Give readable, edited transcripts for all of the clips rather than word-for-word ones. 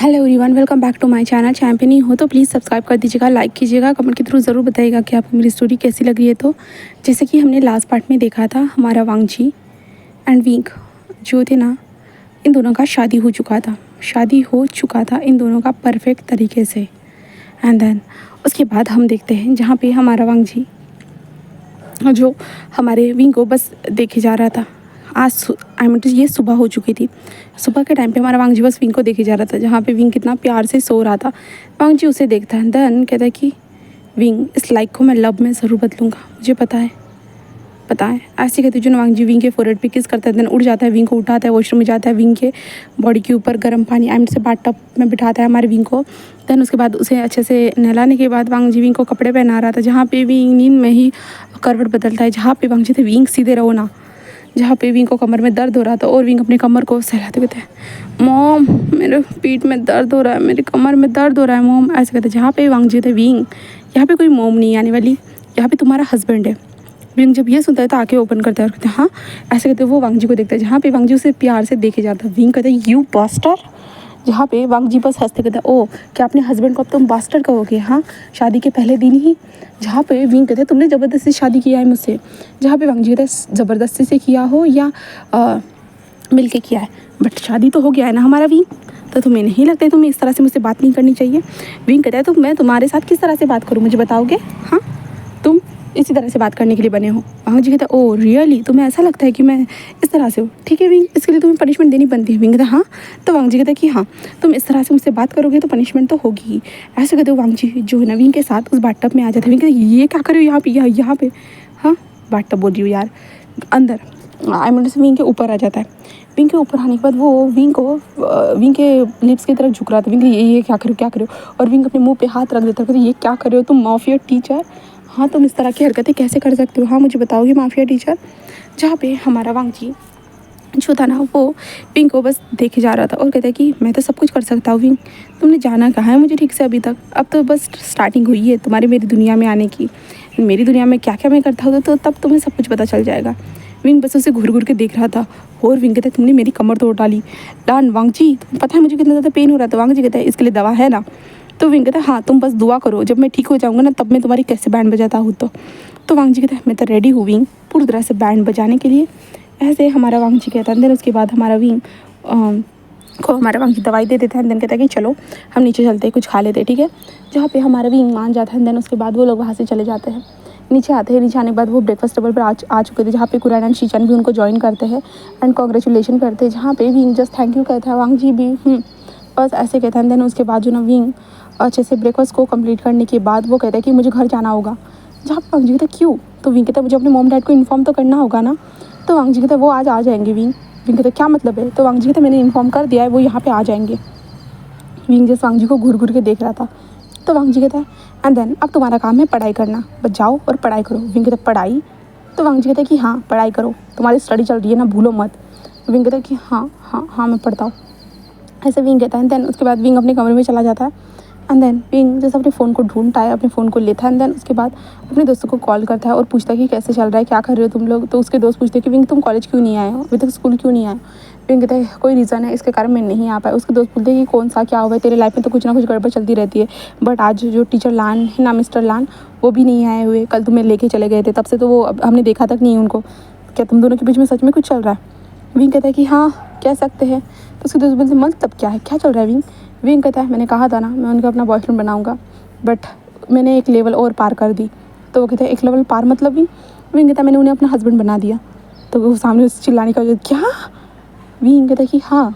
Hello everyone, welcome back to my channel. Channel पे नहीं हो तो प्लीज़ सब्सक्राइब कर दीजिएगा, लाइक कीजिएगा, कमेंट के थ्रू ज़रूर बताइएगा कि आपको मेरी स्टोरी कैसी लग रही है। तो जैसे कि हमने लास्ट पार्ट में देखा था, हमारा वांगजी एंड विंग जो थे ना, इन दोनों का शादी हो चुका था इन दोनों का परफेक्ट तरीके से। एंड देन उसके बाद हम देखते हैं जहाँ पे हमारा वांगजी जो हमारे विंग को बस देखे जा रहा था। आई मीन ये सुबह हो चुकी थी। सुबह के टाइम पे हमारा वांगजी बस विंग को देखे जा रहा था, जहाँ पे विंग कितना प्यार से सो रहा था। वांगजी उसे देखता है, देन कहता है कि विंग, इस लाइक को मैं लव में ज़रूर बदलूँगा, मुझे पता है ऐसे कहते जो वांगजी विंग के फोरहेड पे किस करता है। देन उड़ जाता है, विंग को उठाता है, वॉशरूम में जाता है, विंग के बॉडी के ऊपर गर्म पानी आई मीन से बाथ टब में बिठाता है हमारे विंग को। देन उसके बाद उसे अच्छे से नहलाने के बाद वांगजी विंग को कपड़े पहना रहा था, जहाँ पे विंग नींद में ही करवट बदलता है। जहाँ पे वांगजी थे, विंग सीधे रहो ना, जहाँ पे विंग को कमर में दर्द हो रहा था और विंग अपने कमर को सहलाते कहते हैं, मॉम मेरे पीठ में दर्द हो रहा है, मेरी कमर में दर्द हो रहा है मॉम, ऐसे कहते हैं। जहाँ पे वांगजी थे, विंग यहाँ पे कोई मॉम नहीं आने वाली, यहाँ पे तुम्हारा हस्बैंड है। विंग जब ये सुनता है तो आंखें ओपन करता है और कहते हैं हाँ, ऐसे कहते वो वांगजी को देखता है, जहाँ पे वांगजी उसे प्यार से देखे जाता है। विंग कहता है यू बास्टर, जहाँ पे वांगजी बस हंसते कहता है ओ क्या अपने हस्बैंड को अब तुम बास्टर कहोगे, हाँ शादी के पहले दिन ही। जहाँ पे विंग कहते हैं तुमने ज़बरदस्ती शादी किया है मुझसे, जहाँ पे वांगजी कहता है ज़बरदस्ती से किया हो या मिल के किया है, बट शादी तो हो गया है ना हमारा विंग, तो तुम्हें नहीं लगता है तुम्हें इस तरह से मुझसे बात नहीं करनी चाहिए। विंग कहता है तो मैं तुम्हारे साथ किस तरह से बात करूँ, मुझे बताओगे, हाँ तुम इसी तरह से बात करने के लिए बने हो। वांगजी कहता है ओ रियली, तुम्हें ऐसा लगता है कि मैं इस तरह से हूँ, ठीक है विंग, इसके लिए तुम्हें पनिशमेंट देनी बनती है। विंग कहता है हाँ, तो वांगजी कहता है कि हाँ तुम इस तरह से मुझसे बात करोगे तो पनिशमेंट तो होगी ही। ऐसे कहते हो वांगजी जो है ना विंग के साथ उस बाथटब में आ जाता है। विंग कहता है ये क्या कर रहे हो यहाँ पे, हाँ बाथटब बोल रही हूँ यार, अंदर आई मीन से विंग के ऊपर आ जाता है। विंग के ऊपर आने के बाद वो विंग के लिप्स की तरफ झुक रहा था। विंग ये क्या करो, और विंग अपने मुंह पे हाथ रख देता है, ये क्या कर रहे हो तुम माफिया टीचर, हाँ तुम इस तरह की हरकतें कैसे कर सकते हो, हाँ मुझे बताओगे माफिया टीचर। जहाँ पे हमारा वांगजी जो था ना वो विंग को बस देखे जा रहा था और कहता है कि मैं तो सब कुछ कर सकता हूँ विंग, तुमने जाना कहाँ है मुझे ठीक से अभी तक, अब तो बस स्टार्टिंग हुई है तुम्हारी मेरी दुनिया में आने की, मेरी दुनिया में क्या क्या मैं करता हूँ तो तब तुम्हें सब कुछ पता चल जाएगा। विंग बस उसे घूर घूर के देख रहा था और विंग कहता है तुमने मेरी कमर तोड़ डाली डान वांगजी, तुम्हें पता है मुझे कितना ज़्यादा पेन हो रहा था। वांगजी कहता है इसके लिए दवा है ना, तो विंग कहता है हाँ तुम बस दुआ करो, जब मैं ठीक हो जाऊँगा ना तब मैं तुम्हारी कैसे बैंड बजाता हूँ। तो वांगजी कहता है मैं तो रेडी हूँ विंग पूरी तरह से बैंड बजाने के लिए, ऐसे हमारा वांगजी कहता है। देन उसके बाद हमारा विंग को हमारा वांगजी दवाई दे देता है। देन कहता है कि चलो हम नीचे चलते हैं, कुछ खा लेते हैं, ठीक है। जहाँ पे हमारा विंग मान जाता है। देन उसके बाद वो लोग वहाँ से चले जाते हैं, नीचे आते हैं। नीचे आने के बाद वो ब्रेकफास्ट टेबल पर आ चुके थे, जहाँ पे कुरैन एंड शीचन भी उनको ज्वाइन करते हैं एंड कॉन्ग्रेचुलेशन करते हैं। जहाँ पे विंग जस्ट थैंक यू कहता है, वांगजी भी बस ऐसे कहता है। देन उसके बाद जो ना विंग अच्छे से ब्रेकफास्ट को कंप्लीट करने के बाद वो कहता है कि मुझे घर जाना होगा। जहाँ पे वांगजी कहता है क्यों, तो विंग कहता है मुझे अपने मॉम डैड को इन्फॉर्म तो करना होगा ना। तो वांगजी कहता है वो आज आ जाएंगे विंग। विंग कहता है क्या मतलब है, तो वांगजी कहता है मैंने इन्फॉर्म कर दिया है, वो यहाँ पे आ जाएंगे। विंग जैसे वांगजी को घूर घूर के देख रहा था। तो वांगजी कहता है एंड देन अब तुम्हारा काम है पढ़ाई करना, बस जाओ और पढ़ाई करो। विंग कहता है पढ़ाई, तो वांगजी कहता है कि हाँ पढ़ाई करो, तुम्हारी स्टडी चल रही है ना, भूलो मत। विंग कहता है कि हाँ मैं पढ़ता हूँ, ऐसे विंग कहता है। देन उसके बाद विंग अपने कमरे में चला जाता है। एंड देन विंग जैसे अपने फ़ोन को ढूंढता है, अपने फ़ोन को लेता है। एंड देन उसके बाद अपने दोस्तों को कॉल करता है और पूछता है कि कैसे चल रहा है, क्या कर रहे हो तुम लोग। तो उसके दोस्त पूछते हैं कि विंग तुम कॉलेज क्यों नहीं आए हो, अभी तक स्कूल क्यों नहीं आए। विंग कहता है कोई रीज़न है इसके कारण मैं नहीं आ पाया। उसके दोस्त पूछते हैं कि कौन सा, क्या हुआ है, तेरे लाइफ में तो कुछ ना कुछ गड़बड़ चलती रहती है, बट आज जो टीचर लान है ना, मिस्टर लान, वो भी नहीं आए हुए, कल तुम्हें लेके चले गए थे, तब से तो वो हमने देखा तक नहीं उनको, क्या तुम दोनों के बीच में सच में कुछ चल रहा है। विंग कहता है कि हाँ कह सकते हैं। तो उसके दोस्त बोलते मतलब क्या है, क्या चल रहा है विंग। विंग कहता है मैंने कहा था ना मैं उनका अपना बॉयफ्रेंड बनाऊंगा, बट मैंने एक लेवल और पार कर दी। तो वो कहता है एक लेवल पार मतलब विंग। विंग कहता है मैंने उन्हें अपना हस्बैंड बना दिया। तो वो सामने उसे चिल्लाने का क्या, विंग कहता है कि हाँ।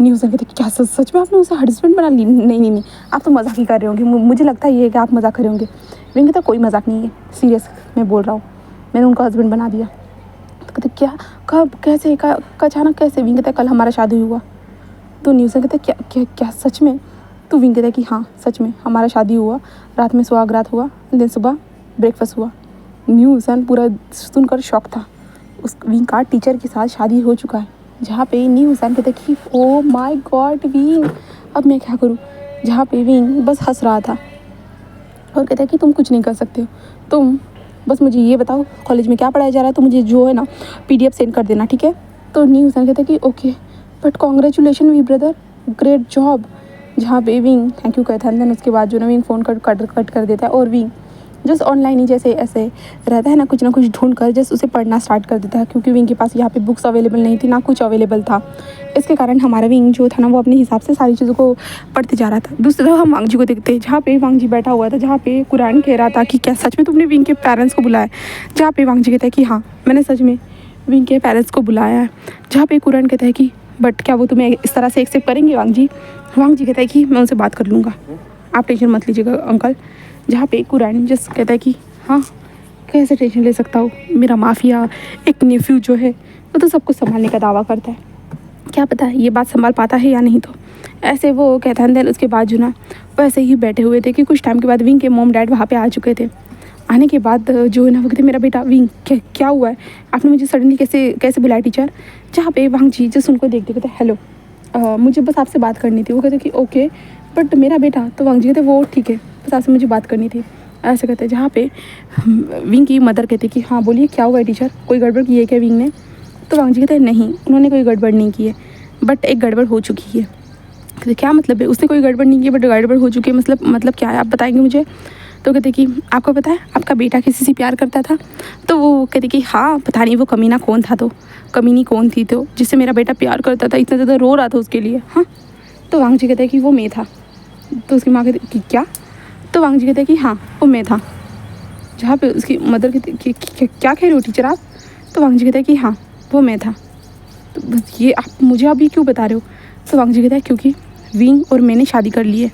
न्यूज़ कहता है क्या सच में आपने उसे हस्बैंड बना ली, नहीं आप तो मजाक ही कर रहे होंगे, मुझे लगता है ये कि आप मजाक कर रहे होंगे। विंग कहता है कोई मजाक नहीं है, सीरियस मैं बोल रहा हूँ, मैंने उनका हस्बैंड बना दिया। तो कहते क्या, कब, कैसे, अचानक कैसे। विंग कहता है कल हमारा शादी हुआ। तो न्यूज़ कहता है क्या क्या क्या सच में। तो विंग कहता है कि हाँ सच में हमारा शादी हुआ, रात में सुहागरात हुआ, दिन सुबह ब्रेकफास्ट हुआ। न्यूज़ पूरा सुनकर शौक था, उस विंग का टीचर के साथ शादी हो चुका है। जहाँ पे न्यूज़ कहता है कि ओ माय गॉड विंग, अब मैं क्या करूँ। जहाँ पे विंग बस हंस रहा था और कहता है कि तुम कुछ नहीं कर सकते हो, तुम बस मुझे ये बताओ कॉलेज में क्या पढ़ाया जा रहा है, तो मुझे जो है ना PDF सेंड कर देना, ठीक है। तो न्यूज़ कहता है कि okay, but congratulation we brother, great job. जहाँ पे विंग थैंक यू कहता है। देन उसके बाद जो ना विंग फ़ोन कट कर देता है और विंग जस्ट ऑनलाइन ही जैसे ऐसे रहता है ना कुछ ढूंढ कर जस्ट उसे पढ़ना स्टार्ट कर देता है, क्योंकि विंग के पास यहाँ पे बुक्स अवेलेबल नहीं थी, ना कुछ अवेलेबल था। इसके कारण हमारा विंग जो था ना वो अपने हिसाब से सारी चीज़ों को पढ़ते जा रहा था। दूसरी तरफ हम वांगजी को देखते हैं, जहाँ पे वांगजी बैठा हुआ था, जहाँ पे कुरान कह रहा था कि क्या सच में तुमने विंग के पेरेंट्स को बुलाया। जहाँ पे वांगजी कहता है कि हाँ मैंने सच में विंग के पेरेंट्स को बुलाया है। जहाँ पे कुरान कहता है कि बट क्या वो तुम्हें इस तरह से एक्सेप्ट करेंगे वांगजी। वांगजी कहता है कि मैं उनसे बात कर लूँगा, आप टेंशन मत लीजिएगा अंकल। जहाँ पे कुरान जस्ट कहता है कि हाँ कैसे टेंशन ले सकता हूँ, मेरा माफिया एक नेफ्यू जो है वो तो सब कुछ संभालने का दावा करता है, क्या पता है ये बात संभाल पाता है या नहीं। तो ऐसे वो कहता है। देन उसके बाद जो ना वैसे ही बैठे हुए थे कि कुछ टाइम के बाद विंग के मॉम डैड वहाँ पे आ चुके थे। आने के बाद जो है ना वो कहते मेरा बेटा विंग क्या हुआ है, आपने मुझे सडनली कैसे बुलाया टीचर। जहाँ पे वांगजी जस्ट उनको देखते कहते हेलो मुझे बस आपसे बात करनी थी। वो कहते कि ओके बट मेरा बेटा। तो वांगजी कहते वो ठीक है बस आपसे मुझे बात करनी थी, ऐसे कहते हैं। जहाँ पे विंग की मदर कहती कि हाँ बोलिए क्या हुआ है टीचर, कोई गड़बड़ की है क्या विंग ने। तो वांगजी कहते हैं नहीं उन्होंने कोई गड़बड़ नहीं की है बट एक गड़बड़ हो चुकी है। कहते क्या मतलब है, उसने कोई गड़बड़ नहीं की बट गड़बड़ हो चुकी है, मतलब क्या है आप बताएंगे मुझे। तो कहते कि आपको पता है आपका बेटा किसी से प्यार करता था। तो वो कहते कि हाँ पता नहीं वो कमीना कौन था, तो कमीनी कौन थी तो जिससे मेरा बेटा प्यार करता था, इतना ज़्यादा रो रहा था उसके लिए। हाँ तो वांगजी कहते हैं कि वो मैं था। तो उसकी माँ कहती कि क्या। तो वांगजी कहते हैं कि हाँ वो मैं था। जहाँ पे उसकी मदर कहती कि क्या कह रहे हो टीचर आप। तो वांगजी कहता है कि हाँ वो मैं था। तो बस ये आप मुझे अभी क्यों बता रहे हो। तो वांगजी कहता है क्योंकि विंग और मैंने शादी कर ली है।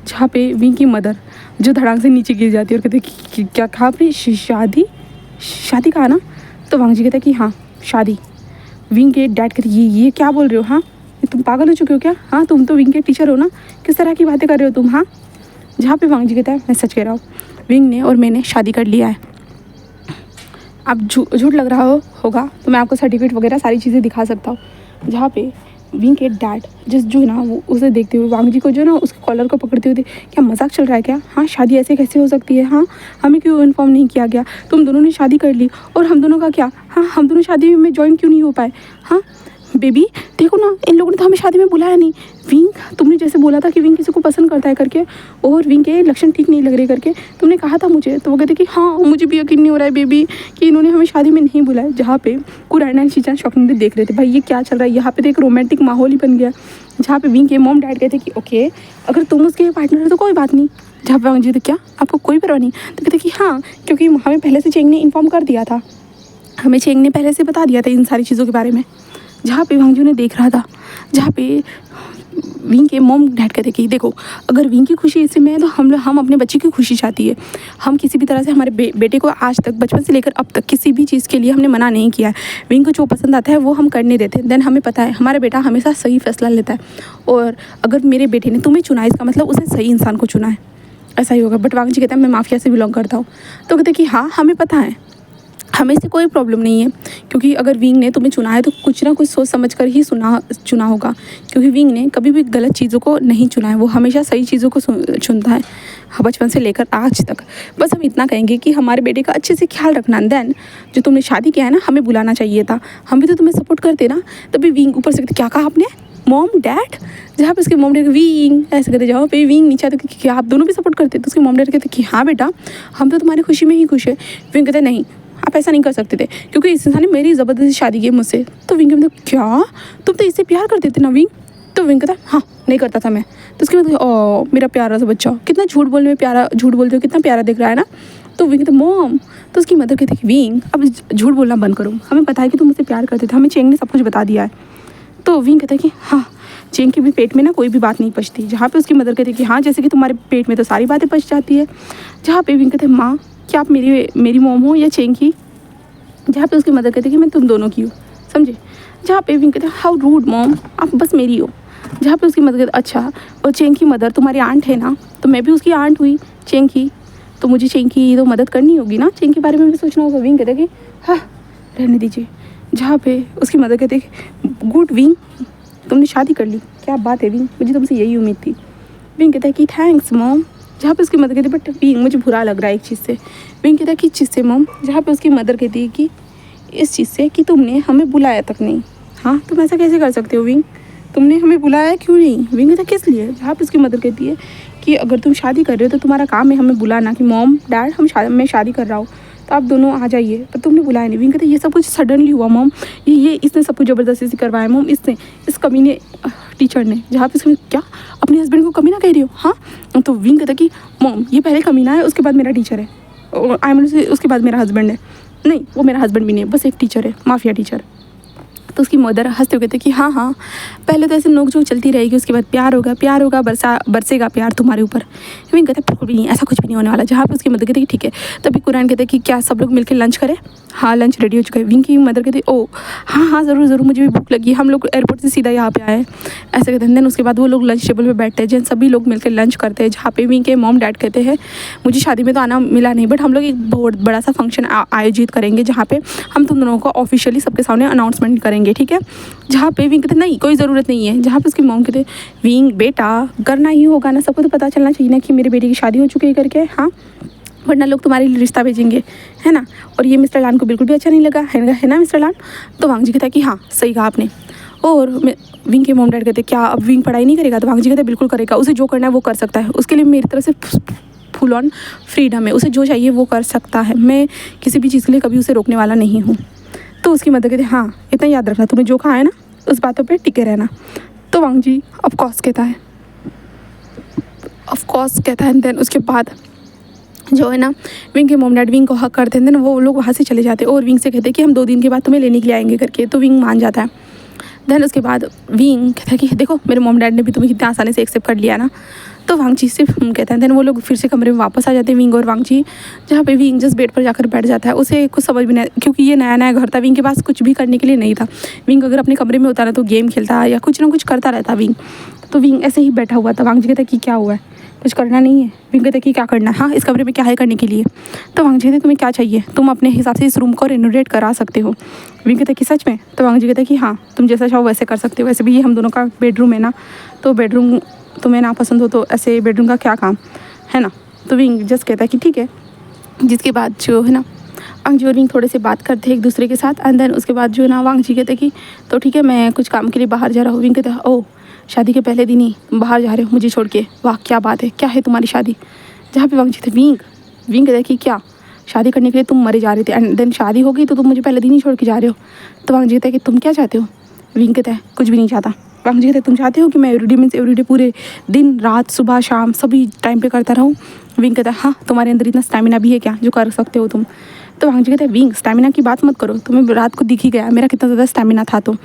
जहाँ पे विंग की मदर जो धड़ाक से नीचे गिर जाती है और कहते कि क्या कहा आपने, शादी कहा ना। तो वांगजी कहता है कि हाँ शादी। विंग के डैड कहते ये क्या बोल रहे हो, हाँ तुम पागल हो चुके हो क्या, हाँ तुम तो विंग के टीचर हो ना, किस तरह की बातें कर रहे हो तुम। हाँ जहाँ पे वांगजी कहता है मैं सच कह रहा हूँ, विंग ने और मैंने शादी कर लिया है। आप झूठ लग रहा होगा तो मैं आपको सर्टिफिकेट वगैरह सारी चीज़ें दिखा सकता हूँ। जहाँ पे विंग के डैड जस्ट जो है ना वो उसे देखते हुए वांगजी को जो ना उसके कॉलर को पकड़ते हुए क्या मजाक चल रहा है क्या, हाँ शादी ऐसे कैसे हो सकती है, हाँ हमें क्यों इन्फॉर्म नहीं किया गया, तुम दोनों ने शादी कर ली और हम दोनों का क्या, हाँ हम दोनों शादी में ज्वाइन क्यों नहीं हो पाए। हाँ बेबी देखो ना इन लोगों ने तो हमें शादी में बुलाया नहीं। विंग तुमने जैसे बोला था कि विंग किसी को पसंद करता है करके और विंग के लक्षण ठीक नहीं लग रहे करके तुमने कहा था मुझे। तो वो कहते कि हाँ मुझे भी यकीन नहीं हो रहा है बेबी कि इन्होंने हमें शादी में नहीं बुलाया। जहाँ पे कुरान एंड शीचान शॉकिंग देख रहे थे भाई ये क्या चल रहा है, यहाँ पे तो एक रोमांटिक माहौल ही बन गया। जहाँ पे विंग के मॉम डैड कहते कि ओके अगर तुम उसके पार्टनर हो तो कोई बात नहीं। जहाँ पे वांगजी तो क्या आपको कोई परवाह नहीं। तो कहते कि हाँ क्योंकि हमें पहले से चेंग ने इन्फॉर्म कर दिया था, हमें चेंग ने पहले से बता दिया था इन सारी चीज़ों के बारे में। जहाँ पे वांगजी उन्हें देख रहा था, जहाँ पे विंग के मॉम डैड कहते कि देखो अगर विंग की खुशी इसी में है तो हम अपने बच्चे की खुशी चाहती है। हम किसी भी तरह से हमारे बेटे को आज तक बचपन से लेकर अब तक किसी भी चीज़ के लिए हमने मना नहीं किया है। विंग को जो पसंद आता है वो हम करने देते हैं। देन हमें पता है हमारा बेटा हमेशा सही फैसला लेता है और अगर मेरे बेटे ने तुम्हें चुना इसका मतलब उसने सही इंसान को चुना है, ऐसा ही होगा। बट वांगजी कहता है मैं माफिया से बिलोंग करता हूँ। तो कहते कि हाँ हमें पता है, हमें से कोई प्रॉब्लम नहीं है, क्योंकि अगर विंग ने तुम्हें चुना है तो कुछ ना कुछ सोच समझ कर ही चुना होगा, क्योंकि विंग ने कभी भी गलत चीज़ों को नहीं चुना है, वो हमेशा सही चीज़ों को चुनता है बचपन से लेकर आज तक। बस हम इतना कहेंगे कि हमारे बेटे का अच्छे से ख्याल रखना। देन जो तुमने शादी किया है ना हमें बुलाना चाहिए था, हम भी तो तुम्हें सपोर्ट करते ना। तभी विंग ऊपर से क्या कहा आपने मॉम डैड, जहाँ पे उसके मॉम डैड विंग ऐसे कहते, जहाँ पे विंग नीचे आते कि क्या आप दोनों भी सपोर्ट करते। तो उसके मॉम डैड कहते कि हाँ बेटा हम तो तुम्हारी खुशी में ही खुश है। विंग कहते नहीं आप ऐसा नहीं कर सकते थे क्योंकि इस इंसान ने मेरी ज़बरदस्ती शादी की मुझसे। तो विंग कहते क्या तुम तो इससे प्यार करते थे ना विंग। तो विंग कहता हाँ नहीं करता था मैं। तो उसके बाद ओ मेरा प्यारा सा बच्चा कितना झूठ बोलने में प्यारा, झूठ बोलते हो कितना प्यारा दिख रहा है ना। तो विंग कहते मॉम। तो उसकी मदर कहती कि विंग अब झूठ बोलना बंद करो, हमें पता है कि तुम मुझसे प्यार करते थे, हमें चेंग ने सब कुछ बता दिया है। तो विंग कहता है कि हाँ चेंग के भी पेट में ना कोई भी बात नहीं पचती। जहाँ पे उसकी मदर कहती है कि हाँ जैसे कि तुम्हारे पेट में तो सारी बातें पच जाती है। जहाँ पे विंग कहते हैं माँ क्या आप मेरी मॉम हो या चेंग की। जहाँ पे उसकी मदर कहती है कि मैं तुम दोनों की हूँ, समझे। जहाँ पे विंग कहते हैं हाउ रूड मॉम आप बस मेरी हो। जहाँ पे उसकी मदर कहती अच्छा और चेंग की मदर तुम्हारी आंट है ना, तो मैं भी उसकी आंट हुई चेंग की, तो मुझे चेंग की तो मदद करनी होगी ना, चेंग के बारे में भी सोचना होगा। विंग कहते कि हाँ रहने दीजिए। जहाँ पे उसकी मदर कहते गुड विंग तुमने शादी कर ली, क्या बात है विंग, मुझे तुमसे यही उम्मीद थी। विंग कहता है कि थैंक्स मॉम। जहाँ पे उसकी मदर कहती है बट विंग मुझे बुरा लग रहा है एक चीज़ से। विंग कहता है कि चीज़ से मॉम। जहाँ पे उसकी मदर कहती है कि इस चीज़ से कि तुमने हमें बुलाया तक नहीं। हाँ तुम ऐसा कैसे कर सकते हो विंग, तुमने हमें बुलाया क्यों नहीं? विंग कहता किस लिए? जहाँ पे उसकी मदर कहती है कि अगर तुम शादी कर रहे हो तो तुम्हारा काम है हमें बुलाना, कि मॉम डैड मैं शादी कर रहा हूँ तो आप दोनों आ जाइए, पर तुमने बुलाया नहीं। विंग कहता ये सब कुछ सडनली हुआ मॉम, ये इसने सब कुछ ज़बरदस्ती से करवाया मॉम, इसने, इस कमीने टीचर ने। जहाँ पे इसमें क्या अपने हस्बैंड को कमीना कह रही हो? हाँ। तो विंग कहता कि मॉम ये पहले कमीना है, उसके बाद मेरा टीचर है, आई मीन उसके बाद मेरा हस्बैंड है। नहीं, वो मेरा हस्बैंड भी नहीं है, बस एक टीचर है, माफिया टीचर। तो उसकी मदर हंसते हुए कहते कि हाँ हाँ, पहले तो ऐसे नोक-झोंक चलती रहेगी, उसके बाद प्यार होगा, बरसेगा प्यार तुम्हारे ऊपर। विंग कहता है बिल्कुल भी नहीं, ऐसा कुछ भी नहीं होने वाला। जहाँ पे उसकी मदर कहती है ठीक है। तभी कुरान कहते हैं कि क्या सब लोग मिलकर लंच करें? हाँ, लंच रेडी हो चुका है। विंग की मदर कहती है ओ हाँ हाँ, ज़रूर मुझे भी भूख लगी है, हम लोग एयरपोर्ट से सीधा यहाँ पे आए हैं, ऐसे कहते हैं। देन उसके बाद वो लोग लंच टेबल पर बैठते हैं, जिन सभी लोग मिलकर लंच करते हैं। जहाँ पे विंग के मॉम डैड कहते हैं मुझे शादी में तो आना मिला नहीं, बट हम लोग एक बहुत बड़ा सा फंक्शन आयोजित करेंगे जहाँ पे हम तुम दोनों को ऑफिशियली सबके सामने अनाउंसमेंट करेंगे, ठीक है? जहाँ पे विंग कहते नहीं कोई ज़रूरत नहीं है। जहाँ पे उसकी मॉम कहते विंग बेटा करना ही होगा ना, सबको तो पता चलना चाहिए ना कि मेरे बेटे की शादी हो चुकी है करके, हाँ, वरना लोग तुम्हारे लिए रिश्ता भेजेंगे, है ना? और ये मिस्टर लान को बिल्कुल भी अच्छा नहीं लगा, है ना मिस्टर लान? तो वांग जी कहता है कि हाँ सही कहा आपने। और विंग के मॉम डैड कहते क्या अब विंग पढ़ाई नहीं करेगा? तो वांग जी कहते बिल्कुल करेगा, उसे जो करना है वो कर सकता है, उसके लिए मेरी तरफ से फुल ऑन फ्रीडम है, उसे जो चाहिए वो कर सकता है, मैं किसी भी चीज़ के लिए कभी उसे रोकने वाला नहीं हूँ। तो उसकी मदर कहते हाँ इतना याद रखना, तुम्हें जो कहा है ना उस बातों पे टिके रहना। तो वांग जी ऑफ कोर्स कहता है। एंड देन उसके बाद जो है ना विंग के मॉम डैड विंग को हक करते हैं, देन वो लोग वहाँ से चले जाते हैं और विंग से कहते हैं कि हम 2 दिन के बाद तुम्हें लेने के लिए आएंगे करके। तो विंग मान जाता है। देन उसके बाद विंग कहता है कि देखो मेरे मॉम डैड ने भी तुम्हें कितने आसानी से एक्सेप्ट कर लिया ना। तो वांग जी सिर्फ कहता है। देन वो लोग फिर से कमरे में वापस आ जाते हैं, विंग और वांग जी, जहाँ पे विंग जस्ट बेड पर जाकर बैठ जाता है। उसे कुछ समझ भी नहीं, क्योंकि ये नया घर था, विंग के पास कुछ भी करने के लिए नहीं था। विंग अगर अपने कमरे में होता ना तो गेम खेलता या कुछ ना कुछ करता रहता विंग। तो विंग ऐसे ही बैठा हुआ था। वांग जी कहता है कि क्या हुआ है, कुछ करना नहीं है? विंग कहता है कि क्या करना है, हाँ इस कमरे में क्या है करने के लिए? तो वांग जी कहते तुम्हें क्या चाहिए, तुम अपने हिसाब से इस रूम को रेनोवेट करा सकते हो। विंग कहता है कि सच में? तो वांग जी कहता है कि हाँ तुम जैसा चाहो वैसे कर सकते हो, वैसे भी ये हम दोनों का बेडरूम है ना, तो बेडरूम तुम्हें ना पसंद हो तो ऐसे बेडरूम का क्या काम है ना। तो विंग जस्ट कहता है कि ठीक है। जिसके बाद जो है ना वांग जी और विंग थोड़े से बात करते हैं एक दूसरे के साथ। एंड देन उसके बाद जो है ना वांग जी कहते हैं कि तो ठीक है मैं कुछ काम के लिए बाहर जा रहा हूँ। विंग कहता है ओह शादी के पहले दिन ही तुम बाहर जा रहे हो मुझे छोड़ के, वाह क्या बात है, क्या है तुम्हारी शादी? जहाँ पे वांग जी थे विंग कहता है कि क्या शादी करने के लिए तुम मरे जा रहे थे, एंड देन शादी हो गई तो तुम मुझे पहले दिन ही छोड़ के जा रहे हो? तो वांग जी कहता है कि तुम क्या चाहते हो? विंग कहता है कुछ भी नहीं चाहता। वांग जी कहते तुम चाहते हो कि मैं एवरीडे पूरे दिन रात सुबह शाम सभी टाइम पे करता रहूँ? विंग कहता है हाँ तुम्हारे अंदर इतना स्टैमिना भी है क्या जो कर सकते हो तुम? तो वांग जी कहते हैं विंग स्टैमिना की बात मत करो, तुम्हें रात को दिख ही गया मेरा कितना ज़्यादा स्टैमिना था। तो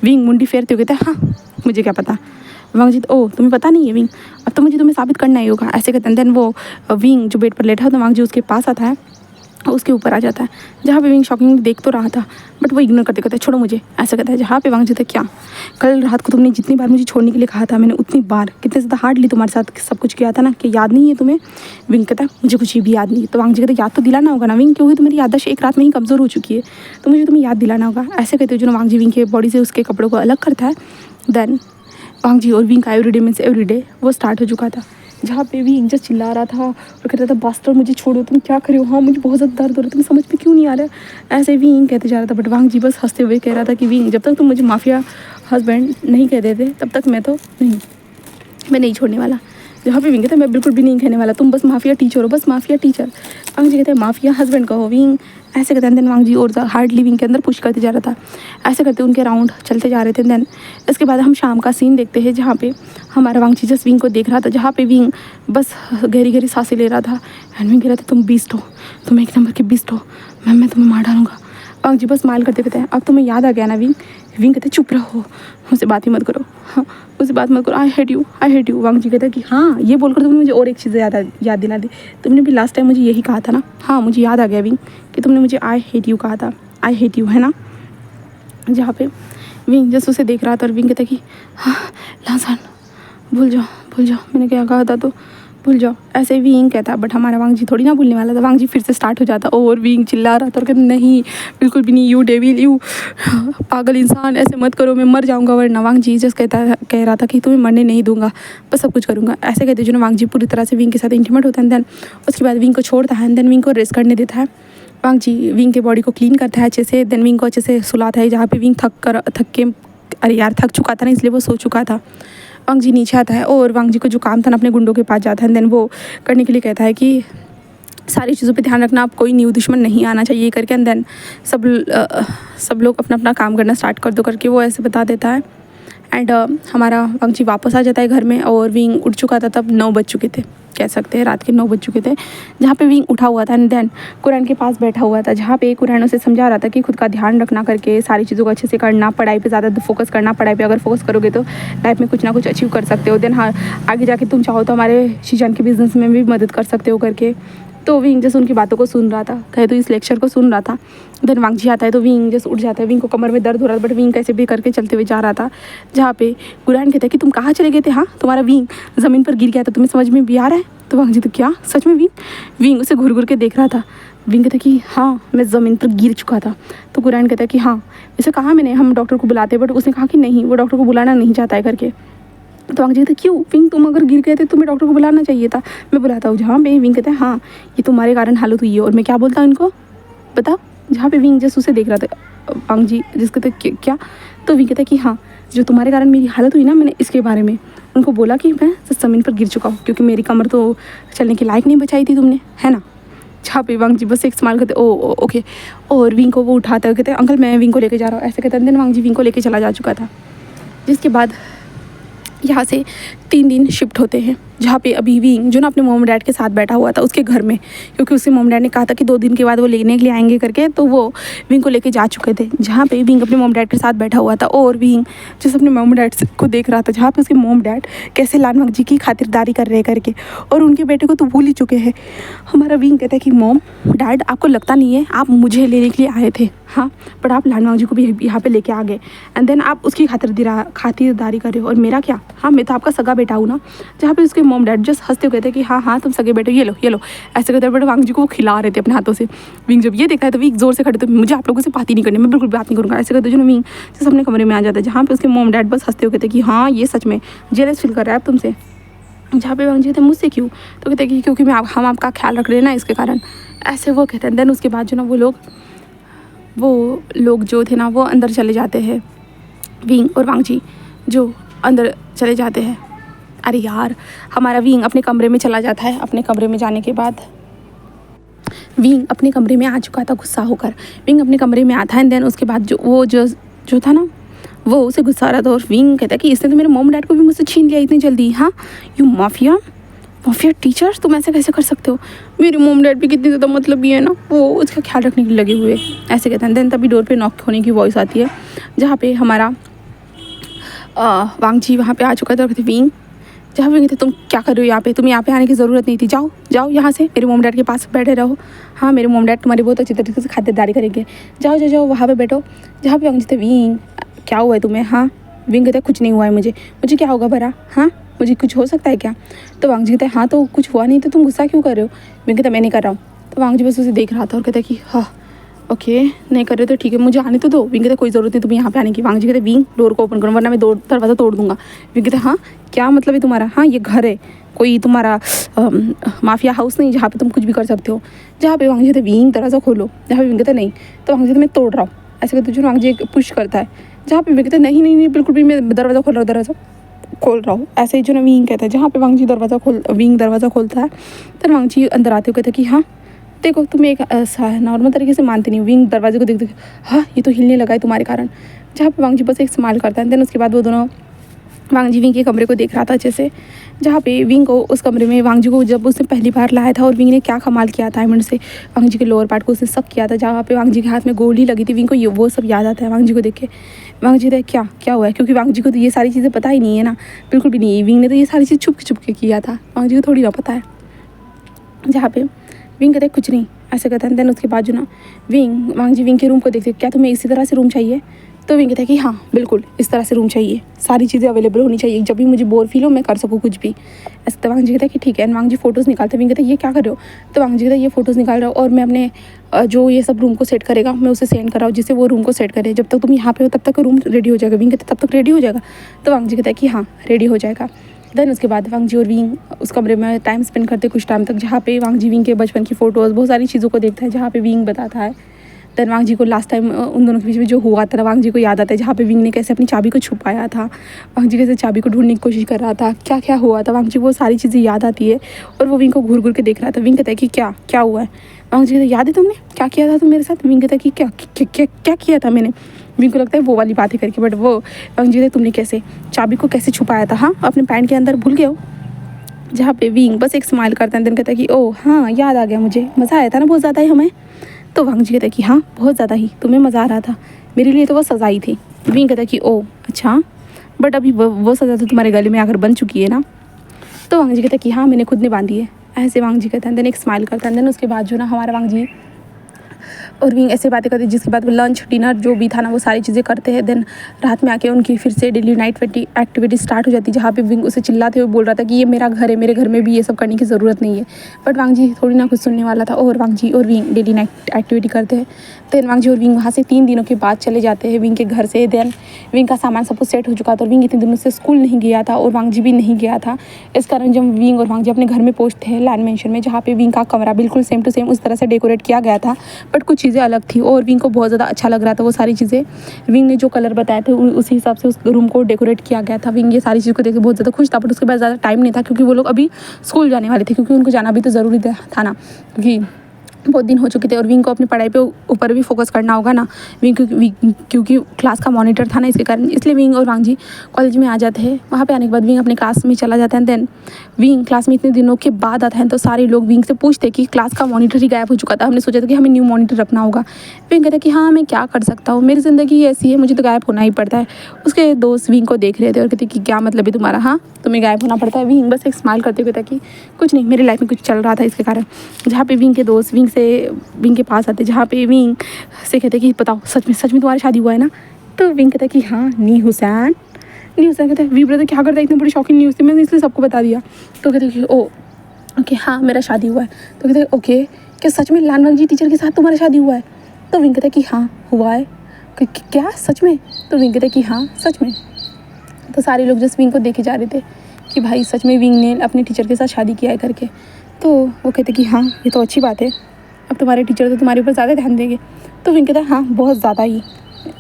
विंग मुंडी फेरते हुए कहता है हाँ मुझे क्या पता। वांग जी ओ तुम्हें पता नहीं है विंग, अब तो मुझे तुम्हें साबित करना ही होगा, ऐसे कहते हैं। देन वो विंग जो बेड पर लेटा है तो वांग जी उसके पास आता है, उसके ऊपर आ जाता है। जहाँ पे विंग शॉकिंग देख तो रहा था बट वो इग्नोर करते कहता है छोड़ो मुझे, ऐसा कहता है। जहाँ पे वांग जी था क्या कल रात को तुमने जितनी बार मुझे छोड़ने के लिए कहा था मैंने उतनी बार कितने ज़्यादा हार्डली तुम्हारे साथ सब कुछ किया था ना, कि याद नहीं है तुम्हें? विंग कहता है मुझे कुछ भी याद नहीं। तो वांग जी कहता याद तो दिलाना होगा ना विंग, क्योंकि तुम्हारी याददाश्त एक रात में ही कमज़ोर हो चुकी है, तो मुझे तुम्हें याद दिलाना होगा, ऐसे कहते जो वांग जी विंग के बॉडी से उसके कपड़ों को अलग करता है। देन वांग जी और विंग का एवरीडे वो स्टार्ट हो चुका था। जहाँ पे भी एक जस्ट चिल्ला रहा था और कहता था बास्टर मुझे छोड़ो, तुम क्या कर रहे हो, हाँ मुझे बहुत ज़्यादा दर्द हो रहा है, तुम्हें समझ में क्यों नहीं आ रहा है, ऐसे विंग कहते जा रहा था। बट वांग जी बस हंसते हुए कह रहा था कि विंग जब तक तुम मुझे माफिया हस्बैंड नहीं कह देते तब तक मैं नहीं छोड़ने वाला। जहाँ पे विंग कहता मैं बिल्कुल भी नहीं कहने वाला, तुम बस माफिया टीचर हो, बस माफिया टीचर। वांग जी कहते हैं माफिया हस्बैंड कहो विंग, ऐसे कहते हैं। देन वांग जी और हार्ड लिविंग के अंदर पुश करते जा रहा था, ऐसे करते उनके राउंड चलते जा रहे थे। देन इसके बाद हम शाम का सीन देखते हैं जहाँ पे हमारा वांग जी जस्ट विंग को देख रहा था, जहाँ पे विंग बस गहरी गहरी सांसें ले रहा था। एंड विंग कह रहा था तुम बीस्ट हो, तुम एक नंबर के बीस्ट हो, मैं तुम्हें मार डालूंगा। वांग जी बस स्माइल करते कहते हैं अब तुम्हें याद आ गया ना विंग? विंग कहते चुप रहो, मुझसे बात ही मत करो, हाँ मुझसे बात मत करो, आई हेट यू। वांग जी कहता है कि हाँ ये बोलकर तुमने मुझे और एक चीज़ याद दिला दी, तुमने भी लास्ट टाइम मुझे यही कहा था ना, हाँ मुझे याद आ गया विंग कि तुमने मुझे आई हेट यू कहा था, आई हेट यू है ना। जहाँ पे विंग जस्ट उसे देख रहा था और विंग कहता कि हाँ लासान भूल जाओ मैंने क्या कहा था तो भूल जाओ, ऐसे विंग कहता। बट हमारा वांग जी थोड़ी ना भूलने वाला था। वांग जी फिर से स्टार्ट हो जाता और विंग चिल्ला रहा था और कहता नहीं बिल्कुल भी नहीं, यू डेविल यू पागल इंसान, ऐसे मत करो मैं मर जाऊंगा वरना। वांग जी जस्ट कह रहा था कि तुम्हें मरने नहीं दूंगा, बस सब कुछ करूँगा, ऐसे कहते जो वांग जी पूरी तरह से विंग के साथ इंटीमेट होता है। देन उसके बाद विंग को छोड़ता है, देन विंग को रेस्ट करने देता है। वांग जी विंग के बॉडी को क्लीन करता है अच्छे से, देन विंग को अच्छे से सुलाता है। जहाँ पे विंग थक के अरे यार थक चुका था ना, इसलिए वो सो चुका था। वांग जी नीचे आता है और वांग जी को जो काम था ना अपने गुंडों के पास जाता है। देन वो करने के लिए कहता है कि सारी चीज़ों पे ध्यान रखना, आप कोई न्यू दुश्मन नहीं आना चाहिए करके। एंड देन सब लोग अपना अपना काम करना स्टार्ट कर दो करके वो ऐसे बता देता है। एंड हमारा वांग जी वापस आ जाता है घर में और विंग उठ चुका था, तब 9 बज चुके थे, कह सकते हैं रात के 9 बज चुके थे, जहाँ पे विंग उठा हुआ था। एंड देन कुरैन के पास बैठा हुआ था, जहाँ पे कुरैन उसे समझा रहा था कि खुद का ध्यान रखना करके, सारी चीज़ों को अच्छे से करना, पढ़ाई पे ज़्यादा फोकस करना, पढ़ाई पे अगर फोकस करोगे तो लाइफ में कुछ ना कुछ अचीव कर सकते हो। देन हाँ आगे जाके तुम चाहो तो हमारे शीजान के बिजनेस में भी मदद कर सकते हो करके। तो विंग जैसे उनकी बातों को सुन रहा था, कहे तो इस लेक्चर को सुन रहा था। देन वांग जी आता है तो विंग जैसे उठ जाता है, विंग को कमर में दर्द हो रहा था, बट विंग कैसे भी करके चलते हुए जा रहा था। जहाँ पे कुरैन कहता है कि तुम कहाँ चले गए थे, हाँ तुम्हारा विंग ज़मीन पर गिर गया था, तुम्हें समझ में भी आ रहा है। तो वांग जी तो क्या सच में? विंग उसे घूर घूर के देख रहा था। विंग कहता है कि हाँ मैं ज़मीन पर गिर चुका था। तो कुरैन कहता है कि हाँ इसे कहा मैंने, हम डॉक्टर को बुलाते, बट उसने कहा कि नहीं वो डॉक्टर को बुलाना नहीं चाहता है करके। तो वांग जी कहते क्यों विंग, तुम अगर गिर गए थे तुम्हें डॉक्टर को बुलाना चाहिए था, मैं बुलाता हूँ। जहाँ पे विंग कहता है हाँ ये तुम्हारे कारण हालत हुई है, और मैं क्या बोलता हूँ इनको बता। जहाँ पे विंग जैसे उसे देख रहा था वांग जी, जिसके तो क्या, तो विंग कहता है कि हाँ जो तुम्हारे कारण मेरी हालत हुई ना, मैंने इसके बारे में उनको बोला कि मैं ज़मीन पर गिर चुका हूँ, क्योंकि मेरी कमर तो चलने के लायक नहीं बचाई थी तुमने, है ना। जहाँ पे वांग जी बस एक स्माइल करते ओ ओके, और विंग को वो उठाते हुए कहते हैं अंकल मैं विंग को लेके जा रहा हूँ, ऐसे कहते हैं। देन वांग जी विंग को लेके चला जा चुका था। जिसके बाद यहाँ से 3 दिन शिफ्ट होते हैं, जहाँ पे अभी विंग जो ना अपने मॉम डैड के साथ बैठा हुआ था उसके घर में, क्योंकि उसके मॉम डैड ने कहा था कि 2 दिन के बाद वो लेने के लिए आएंगे करके, तो वो विंग को लेके जा चुके थे। जहाँ पे विंग अपने मॉम डैड के साथ बैठा हुआ था और विंग जैसे अपने मॉम डैड को देख रहा था, जहाँ पे उसके मॉम डैड कैसे लान वांग जी की खातिरदारी कर रहे हैं करके, और उनके बेटे को तो भूल ही चुके हैं। हमारा विंग कहता है कि मॉम डैड आपको लगता नहीं है आप मुझे लेने के लिए आए थे, हाँ बट आप लान वांग जी को भी यहाँ पे लेके आ गए, एंड देन आप उसकी खातिरदारी कर रहे हो, और मेरा क्या, हाँ मैं तो आपका सगा बेटा हूँ ना। जहाँ पे उसके मॉम डैड जस्ट हंसते हुए कहते हैं कि हाँ हाँ तुम सगे बेटे, ये लो ऐसे कहते हैं। बट वांग जी को वो खिला रहे थे अपने हाथों से। विंग जब ये देखा है तो विंग जोर से खड़े, तो मुझे आप लोगों से बात ही नहीं करनी, मैं बिल्कुल बात नहीं करूँगा, ऐसे कहते जो ना। विंग जैसे अपने कमरे में आ जाता है, जहाँ पे उसके मॉम डैड बस हंसते हुए कहते हैं कि हाँ ये सच में जेलस फील कर रहा है अब तुमसे। जहाँ पे वांग जी कहते हैं मुझसे क्यों, तो कहते हैं कि क्योंकि हम आपका ख्याल रख रहे हैं ना, इसके कारण ऐसे वो कहते हैं। देन उसके बाद जो ना वो लोग जो थे ना वो अंदर चले जाते हैं, विंग और वांग जी जो अंदर चले जाते हैं। अरे यार हमारा विंग अपने कमरे में चला जाता है। अपने कमरे में जाने के बाद विंग अपने कमरे में आ चुका था गुस्सा होकर। विंग अपने कमरे में आता है, देन उसके बाद जो था ना वो उसे गुस्सा आ रहा था, और विंग कहता है कि इसने तो मेरे मॉम डैड को भी मुझसे छीन लिया इतनी जल्दी, हाँ यू माफिया टीचर तुम ऐसे कैसे कर सकते हो, मेरे मॉम डैड भी कितनी ज़्यादा मतलब ये है ना, वो उसका ख्याल रखने के लिए लगे हुए, ऐसे कहते हैं। देन तभी डोर पे नॉक होने की वॉइस आती है, जहाँ पे हमारा वांग जी वहाँ पे आ चुका था। और कहते विंग, जहाँ भी कहते तुम क्या कर रहे हो यहाँ पे, तुम्हें यहाँ पे आने की ज़रूरत नहीं थी, जाओ यहाँ से, मेरे मॉम डैड के पास बैठे रहो, हाँ मेरे मॉम डैड तुम्हारी बहुत अच्छी तरीके से खातिरदारी करेंगे, जाओ वहाँ पे बैठो। जहाँ पे वांग जी थे, विंग क्या हुआ है तुम्हें, हाँ विंग कहते कुछ नहीं हुआ है मुझे क्या होगा भरा, हाँ मुझे कुछ हो सकता है क्या। तो वांग जी कहते हाँ तो कुछ हुआ नहीं तो तुम गुस्सा क्यों कर रहे हो। विंग कहता मैं नहीं कर रहा हूँ। तो वांग जी बस उसे देख रहा था और कहता कि हाँ ओके नहीं कर रहे तो ठीक है, मुझे आने तो दो। विंग कहता कोई ज़रूरत नहीं तुम्हें यहाँ पे आने की। वांग जी कहते विंग डोर को ओपन करो वरना मैं दरवाज़ा तोड़ दूंगा। विंग कहता हाँ क्या मतलब है तुम्हारा, हाँ ये घर है कोई तुम्हारा माफिया हाउस नहीं जहाँ पे तुम कुछ भी कर सकते हो। जहाँ पे वांग जी कहते विंग दरवाज़ा खोलो, जहाँ पे विंग कहता नहीं, तो वांग जी कहते मैं तोड़ रहा हूँ, ऐसे कहते जो वांग जी पुश करता है। जहाँ पे विंग कहता नहीं बिल्कुल भी मैं दरवाज़ा खोल रहा हूँ, ऐसे ही जो ना विंग कहता है। जहाँ पे वांग जी दरवाज़ा खोलता है, तो वांग जी अंदर आते हुए कहते कि हाँ देखो तुम एक नॉर्मल तरीके से मानते नहीं। विंग दरवाजे को देख हाँ ये तो हिलने लगा है तुम्हारे कारण। जहाँ पे वांग जी बस एक स्माइल करता है। देन उसके बाद वो दोनों वांग जी विंग के कमरे को देख रहा था अच्छे से, जहाँ पे विंग को उस कमरे में वांग जी को जब उसने पहली बार लाया था और विंग ने क्या कमाल किया था डायमंड से वांग जी के लोअर पार्ट को उसने सब किया था, जहाँ पे वांग जी के हाथ में गोली लगी थी, विंग को ये वो सब याद आता है। वांग जी को देख के वांग जी क्या हुआ है, क्योंकि वांग जी को तो ये सारी चीज़ें पता ही नहीं है ना, बिल्कुल भी नहीं। विंग ने तो ये सारी चीज़ छुप के किया था, वांग जी को थोड़ी ना पता है। जहाँ पे विंग कहते कुछ नहीं ऐसे कहता है। देन उसके बाद जो ना वांग जी विंग के रूम को देखते क्या तुम्हें इसी तरह से रूम चाहिए। तो विंग कहता है कि हाँ बिल्कुल इस तरह से रूम चाहिए, सारी चीज़ें अवेलेबल होनी चाहिए, जब भी मुझे बोर फील हो मैं कर सकूँ कुछ भी ऐसे। तो वांग जी कहता है कि ठीक है। एंड वांग जी फ़ोटोज़ निकालते। विंग कहता है ये क्या कर रहे हो। तो वांग जी कहता है ये फ़ोटोज़ निकाल रहा हूँ और मैं अपने जो ये सब रूम को सेट करेगा मैं उसे सेंड कर रहा हूँ, जिससे वो रूम को सेट करे। जब तक तुम यहाँ पे हो तब तक रूम रेडी हो जाएगा। विंग कहता है तब तक रेडी हो जाएगा। तो वांग जी कहता है कि हाँ रेडी हो जाएगा। देन उसके बाद वांग जी और विंग उस कमरे में टाइम स्पेंड करते कुछ टाइम तक, जहाँ पे वांग जी विंग के बचपन की फ़ोटोज़ बहुत सारी चीज़ों को देखता है, जहाँ पे विंग बताता है देन वांग जी को लास्ट टाइम उन दोनों के बीच में जो हुआ था वांग जी को याद आता है, जहाँ पे विंग ने कैसे अपनी चाबी को छुपाया था, वांग जी कैसे चाबी को ढूंढने की कोशिश कर रहा था, क्या क्या हुआ था, वांग जी को वो सारी चीज़ें याद आती है और वो विंग को घूर घूर के देख रहा था। विंग कहता है कि क्या क्या हुआ है। वांग जी कहता है याद है तुमने क्या किया था तुम मेरे साथ। विंग कहता है कि क्या क्या क्या क्या किया था मैंने। विंग को लगता है वो वाली बातें करके, बट वो वांग जी कहते तुमने कैसे चाबी को कैसे छुपाया था, हाँ अपने पैंट के अंदर भूल गए हो। जहाँ पे विंग बस एक स्माइल करता है, देन कहता है कि ओह हाँ याद आ गया मुझे, मज़ा आया था ना बहुत ज़्यादा ही हमें। तो वांग जी कहता है कि हाँ बहुत ज़्यादा ही, तुम्हें मज़ा आ रहा था, मेरे लिए तो वो सज़ा ही थी। विंग कहता है कि ओह अच्छा, बट अभी वो सज़ा तो तुम्हारे गले में आकर बन चुकी है ना। तो वांग जी कहता है कि हाँ मैंने खुद ने बांधी है, ऐसे वांग जी कहते हैं। देन एक स्माइल करता है। देन उसके बाद जो ना हमारा वांग जी और विंग ऐसे बातें करते हैं, जिसके बाद वो लंच डिनर जो भी था ना वो सारी चीज़ें करते हैं। देन रात में आके उनकी फिर से डेली नाइट एक्टिविटी स्टार्ट हो जाती है, जहाँ पे विंग उसे चिल्लाते हुए बोल रहा था कि ये मेरा घर है, मेरे घर में भी ये सब करने की ज़रूरत नहीं है। बट वांग जी थोड़ी ना कुछ सुनने वाला था और वांग जी और विंग डेली नाइट एक्टिविटी करते हैं। देन वांग जी और विंग वहाँ से 3 दिनों के बाद चले जाते हैं विंग के घर से। देन विंग का सामान सब कुछ सेट हो चुका था और विंग इतने दिनों से स्कूल नहीं गया था और वांग जी भी नहीं गया था। इस कारण जब विंग और वांग जी अपने घर में पहुँचते हैं लैंड मेंशन में, जहाँ पे विंग का कमरा बिल्कुल सेम टू सेम उस तरह से डेकोरेट किया गया था, बट कुछ चीज़ें अलग थी और विंग को बहुत ज़्यादा अच्छा लग रहा था वो सारी चीज़ें। विंग ने जो कलर बताए थे उसी हिसाब से उस रूम को डेकोरेट किया गया था। विंग ये सारी चीज़ को देख के बहुत ज़्यादा खुश था, बट उसके बाद ज़्यादा टाइम नहीं था क्योंकि वो लोग अभी स्कूल जाने वाले थे, क्योंकि उनको जाना भी तो ज़रूरी था ना, क्योंकि बहुत दिन हो चुके थे और विंग को अपनी पढ़ाई पे ऊपर भी फोकस करना होगा ना। विंग क्योंकि क्लास का मॉनिटर था ना, इसके कारण इसलिए विंग और वांग जी कॉलेज में आ जाते हैं। वहाँ पे आने के बाद विंग अपने क्लास में चला जाता है। देन विंग क्लास में इतने दिनों के बाद आता है तो सारे लोग विंग से पूछते कि क्लास का मॉनिटर ही गायब हो चुका था, हमने सोचा था कि हमें न्यू मॉनिटर रखना होगा। विंग कहता है कि हाँ मैं क्या कर सकता हूँ, मेरी ज़िंदगी ऐसी है, मुझे तो गायब होना ही पड़ता है। उसके दोस्त विंग को देख रहे थे और कहते कि क्या मतलब है तुम्हारा, हाँ तुम्हें गायब होना पड़ता है। विंग बस एक स्माइल करते हुए कहता कि कुछ नहीं, मेरी लाइफ में कुछ चल रहा था इसके कारण। जहाँ पे विंग के दोस्त विंग के पास आते, जहाँ पे विंग से कहते कि बताओ सच में तुम्हारी शादी हुआ है ना। तो विंग कहता है कि हाँ नी हुसैन कहता है वी ब्रदर क्या करता है, इतनी बड़ी शॉकिंग न्यूज़ थी, मैंने इसलिए सबको बता दिया। तो कहते कि ओ ओके हाँ मेरा शादी हुआ है। तो कहते ओके क्या सच में लानवांग जी टीचर के साथ तुम्हारा शादी हुआ है। तो विंग कहता है कि हाँ हुआ है। क्या सच में। तो विंग कहता है कि हाँ सच में। तो सारे लोग जस्ट विंग को देखे जा रहे थे कि भाई सच में विंग ने अपने टीचर के साथ शादी किया है करके। तो वो कहते कि हाँ ये तो अच्छी बात है, अब तुम्हारे टीचर तो तुम्हारे ऊपर ज़्यादा ध्यान देंगे। तो विंग कहता है हाँ बहुत ज़्यादा ही,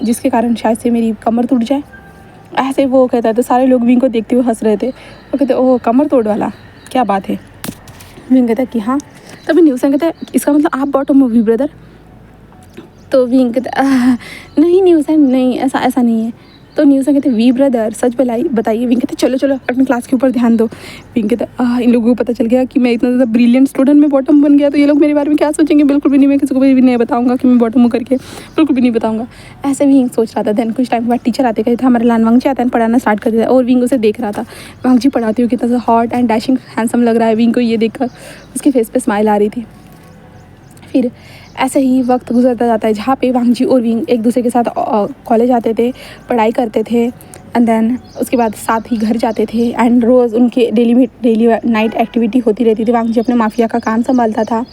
जिसके कारण शायद से मेरी कमर टूट जाए, ऐसे वो कहता है। तो सारे लोग विंग को देखते हुए हंस रहे थे। वो कहते ओह कमर तोड़ वाला, क्या बात है। विंग कहता है कि हाँ। तभी न्यूज़ कहता है इसका मतलब आप बॉटम हो वी ब्रदर। तो विंग कहता नहीं न्यूज़ नहीं, ऐसा नहीं है। तो न्यूज़ कहते वी ब्रदर सच बताइए। विंग कहते चलो चलो अपनी क्लास के ऊपर ध्यान दो। विंग कहता इन लोगों को पता चल गया कि मैं इतना ज़्यादा ब्रिलियंट स्टूडेंट में बॉटम बन गया, तो ये लोग मेरे बारे में क्या सोचेंगे। बिल्कुल भी नहीं, मैं किसी को भी नहीं बताऊंगा कि मैं बॉटम हूँ करके, बिल्कुल भी नहीं बताऊंगा। ऐसे विंग सोच रहा था। देन कुछ टाइम बाद टीचर आते कहते थे हमारा लानवांग जी आता है, पढ़ाना स्टार्ट कर देता है और विंग उसे देख रहा था। वांग जी पढ़ाते हुए कितना हॉट एंड डैशिंग हैंडसम लग रहा है। विंग को ये देखकर उसके फेस पे स्माइल आ रही थी। फिर ऐसे ही वक्त गुजरता जाता है, जहाँ पे वांग जी और विंग एक दूसरे के साथ कॉलेज आते थे, पढ़ाई करते थे एंड देन उसके बाद साथ ही घर जाते थे एंड रोज़ उनके डेली नाइट एक्टिविटी होती रहती थी। वांग जी अपने माफिया का काम संभालता था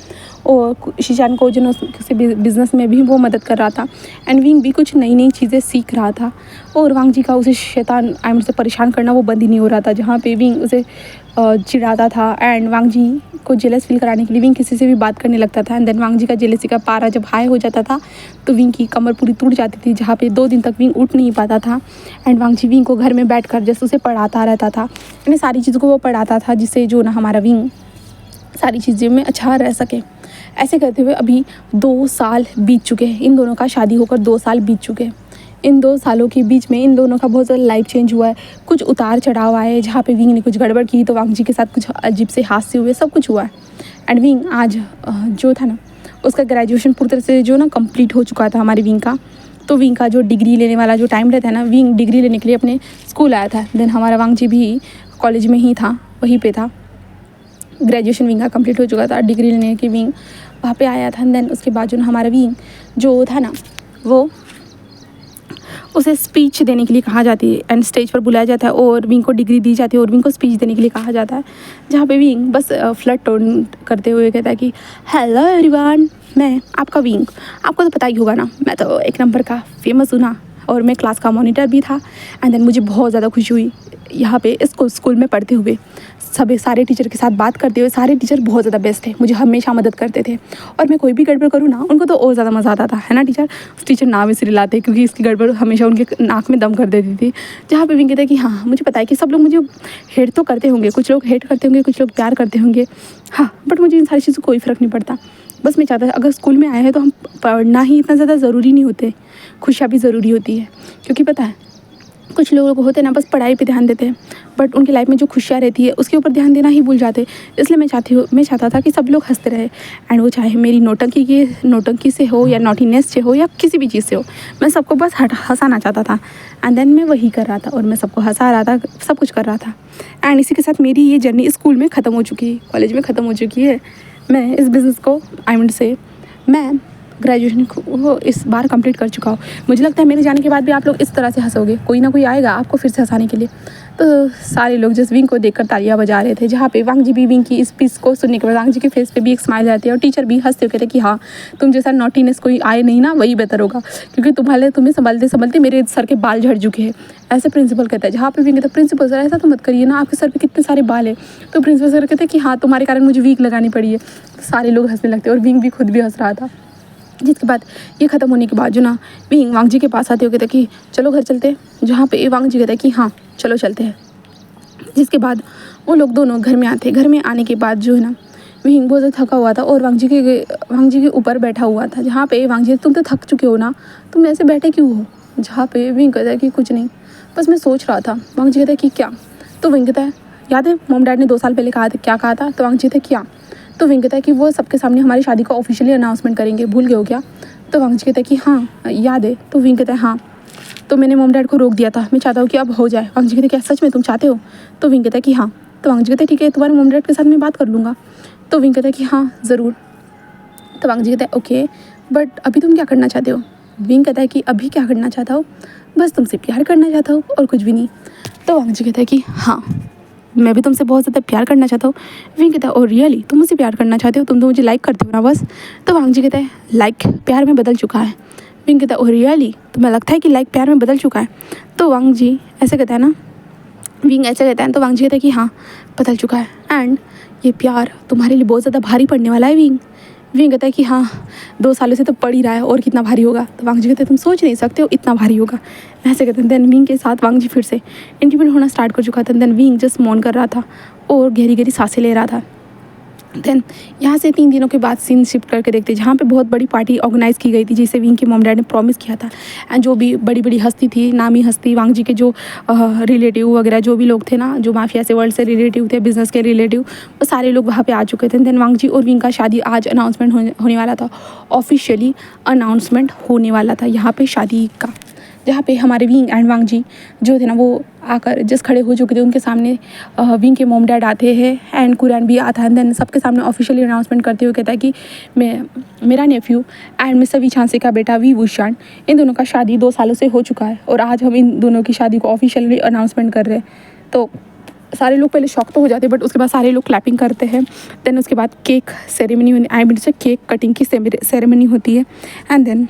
और शीशान को जो से बिज़नेस में भी वो मदद कर रहा था एंड विंग भी कुछ नई चीज़ें सीख रहा था और वांग जी का उसे शैतान आइमर से परेशान करना वो बंद ही नहीं हो रहा था। जहाँ पे विंग उसे चिढ़ाता था एंड वांग जी को जेलस फील कराने के लिए विंग किसी से भी बात करने लगता था एंड देन वांग जी का जेलसी का पारा जब हाई हो जाता था तो विंग की कमर पूरी टूट जाती थी, जहाँ पे 2 दिन तक विंग उठ नहीं पाता था एंड वांग जी विंग को घर में बैठ कर जैसे उसे पढ़ाता रहता था, यानी सारी चीज़ों को वो पढ़ाता था जिससे जो ना हमारा विंग सारी चीज़ें में अच्छा रह सके। ऐसे करते हुए अभी 2 साल बीत चुके हैं, इन दोनों का शादी होकर 2 साल बीत चुके हैं। इन 2 सालों के बीच में इन दोनों का बहुत ज़्यादा लाइफ चेंज हुआ है, कुछ उतार चढ़ाव आए, जहाँ पे विंग ने कुछ गड़बड़ की तो वांग जी के साथ कुछ अजीब से हादसे हुए, सब कुछ हुआ है एंड विंग आज जो था ना उसका ग्रेजुएशन पूरी तरह से जो ना कंप्लीट हो चुका था हमारे विंग का। तो विंग का जो डिग्री लेने वाला जो टाइम रहता है ना, विंग डिग्री लेने के लिए अपने स्कूल आया था। देन हमारा वांग जी भी कॉलेज में ही था, वहीं पे था, ग्रेजुएशन विंग का कंप्लीट हो चुका था, डिग्री लेने के विंग वहाँ पे आया था। देन उसके बाद जो ना हमारा विंग जो था ना वो उसे स्पीच देने के लिए कहा जाती है एंड स्टेज पर बुलाया जाता है और विंग को डिग्री दी जाती है और विंग को स्पीच देने के लिए कहा जाता है, जहाँ पे विंग बस फ्लर्ट टोन करते हुए कहता है कि हेलो एवरीवन, मैं आपका विंग, आपको तो पता ही होगा ना, मैं तो एक नंबर का फेमस हूँ ना और मैं क्लास का मॉनिटर भी था एंड देन मुझे बहुत ज़्यादा खुशी हुई यहाँ पे इसको स्कूल में पढ़ते हुए। सभी सारे टीचर के साथ बात करते हुए। सारे टीचर बहुत ज़्यादा बेस्ट थे, मुझे हमेशा मदद करते थे और मैं कोई भी गड़बड़ करूँ ना उनको तो और ज़्यादा मज़ा आता था, है ना टीचर। उस टीचर नाम इसलिए लाते क्योंकि इसकी गड़बड़ हमेशा उनके नाक में दम कर देती थी। जहाँ पे विंग कहता है कि हाँ मुझे पता है कि सब लोग मुझे हेट तो करते होंगे, कुछ लोग हेट करते होंगे, कुछ लोग प्यार करते होंगे, हाँ बट मुझे इन सारी चीज़ों कोई फ़र्क नहीं पड़ता। बस मैं चाहता था अगर स्कूल में आए हैं तो हम पढ़ना ही इतना ज़्यादा ज़रूरी नहीं होते, खुशियाँ भी ज़रूरी होती है। क्योंकि पता है कुछ लोग होते हैं ना बस पढ़ाई पे ध्यान देते हैं बट उनकी लाइफ में जो खुशियाँ रहती है उसके ऊपर ध्यान देना ही भूल जाते। इसलिए मैं चाहता था कि सब लोग हंसते रहे एंड वो चाहे मेरी नौटंकी से हो या नॉटीनेस से हो या किसी भी चीज़ से हो, मैं सबको बस हंसाना चाहता था। एंड देन मैं वही कर रहा था और मैं सबको हंसा रहा था, सब कुछ कर रहा था। एंड इसी के साथ मेरी ये जर्नी स्कूल में ख़त्म हो चुकी है, कॉलेज में ख़त्म हो चुकी है। मैं इस बिज़नेस को मैं ग्रेजुएशन को इस बार कंप्लीट कर चुका हूँ। मुझे लगता है मेरे जाने के बाद भी आप लोग इस तरह से हंसोगे, कोई ना कोई आएगा आपको फिर से हंसाने के लिए। तो सारे लोग जिस विंग को देखकर तालियां बजा रहे थे, जहाँ पे वांग जी भी विंग की इस स्पीच को सुनने के बाद वांग जी के फेस पे भी एक स्माइल आती है और टीचर भी हंसते हुए कहते कि हाँ तुम जैसा नॉटीनेस कोई आए नहीं ना वही बेहतर होगा, क्योंकि तुम्हें संभालते संभालते मेरे सर के बाल झड़ चुके हैं। ऐसे प्रिंसिपल कहता है। जहाँ पे विंग कहता है प्रिंसिपल सर ऐसा तो मत करिए ना, आपके सर पे कितने सारे बाल है। तो प्रिंसिपल सर कहते हैं कि हाँ तुम्हारे कारण मुझे वीक लगानी पड़ी है। तो सारे लोग हंसने लगते और विंग भी खुद भी हंस रहा था। जिसके बाद ये ख़त्म होने के बाद जो ना विंग वांग जी के पास आते हो कहते कि चलो घर चलते हैं। जहाँ पे वांग जी कहते हैं कि हाँ चलो चलते हैं। जिसके बाद वो लोग दोनों घर में आते। घर में आने के बाद जो है ना विंग बहुत ज़्यादा थका हुआ था और वांग जी के ऊपर बैठा हुआ था। जहाँ पे वांग जी तुम तो थक चुके हो ना, तुम ऐसे बैठे क्यों हो। जहाँ पे विंग कहता है कि कुछ नहीं बस मैं सोच रहा था। वांग जी कहता है कि क्या। तो विंग कहता है याद है मॉम डैड ने 2 साल पहले कहा था, क्या कहा था। तो वांग जी कहता है क्या। तो विंग कहता है कि वो सबके सामने हमारी शादी का ऑफिशियली अनाउंसमेंट करेंगे, भूल गए हो क्या। तो वांग जी कहता है कि हाँ याद है। तो विंग कहता है हाँ तो मैंने मॉम डैड को रोक दिया था, मैं चाहता हूँ कि अब हो जाए। वांग जी कहते क्या सच में तुम चाहते हो। तो विंग कहता है कि हाँ। तो वांग जी कहते ठीक है तुम्हारे मॉम डैड के साथ मैं बात कर लूँगा। तो विंग कहता है कि हाँ ज़रूर। तो वांग जी कहता है ओके बट अभी तुम क्या करना चाहते हो। विंग कहता है कि अभी क्या करना चाहता हूँ, बस तुमसे प्यार करना चाहता हूँ और कुछ भी नहीं। तो वांग जी कहता है कि हाँ मैं भी तुमसे बहुत ज़्यादा प्यार करना चाहता हूँ। विंग कहता है ओ रियली तुम मुझसे प्यार करना चाहते हो, तुम तो मुझे लाइक करते हो ना बस। तो वांग जी कहता है लाइक प्यार में बदल चुका है। विंग कहता है ओ रियली तुम्हें लगता है कि लाइक प्यार में बदल चुका है। तो वांग जी ऐसे कहता है ना, विंग ऐसे कहता है। तो वांग जी कहता है कि हाँ बदल चुका है एंड ये प्यार तुम्हारे लिए बहुत ज़्यादा भारी पड़ने वाला है। विंग कहता है कि हाँ 2 सालों से तो पड़ ही रहा है और कितना भारी होगा। तो वांग जी कहते हैं तुम सोच नहीं सकते हो इतना भारी होगा। ऐसे कहते हैं। देन विंग के साथ वांग जी फिर से इंटीमेट होना स्टार्ट कर चुका था। देन विंग जस्ट मौन कर रहा था और गहरी गहरी सांसें ले रहा था। देन यहाँ से 3 दिनों के बाद सीन शिफ्ट करके देखते जहाँ पे बहुत बड़ी पार्टी ऑर्गेनाइज़ की गई थी जिसे विंग के मॉम डैड ने प्रॉमिस किया था। एंड जो भी बड़ी बड़ी हस्ती थी, नामी हस्ती, वांग जी के जो रिलेटिव वगैरह जो भी लोग थे ना, जो माफिया से वर्ल्ड से रिलेटिव थे, बिजनेस के रिलेटिव, वो सारे लोग वहाँ पे आ चुके थे। देन वांग जी और विंग का शादी आज अनाउंसमेंट होने वाला था, ऑफिशियली अनाउंसमेंट होने वाला था यहाँ पे शादी का। जहाँ पे हमारे विंग एंड वांग जी जो थे ना वो आकर जस्ट खड़े हो चुके थे। उनके सामने विंग के मॉम डैड आते हैं एंड कुरान भी आता है। देन सबके सामने ऑफिशियली अनाउंसमेंट करते हुए कहता है कि मेरा नेफ्यू एंड मिस्टर वी छांसे का बेटा वी वुशान, इन दोनों का शादी 2 सालों से हो चुका है और आज हम इन दोनों की शादी को ऑफिशियली अनाउंसमेंट कर रहे हैं। तो सारे लोग पहले शॉक तो हो जाते हैं बट उसके बाद सारे लोग क्लैपिंग करते हैं। देन उसके बाद केक सेरेमनी, आई मीन से केक कटिंग की सेरेमनी होती है एंड देन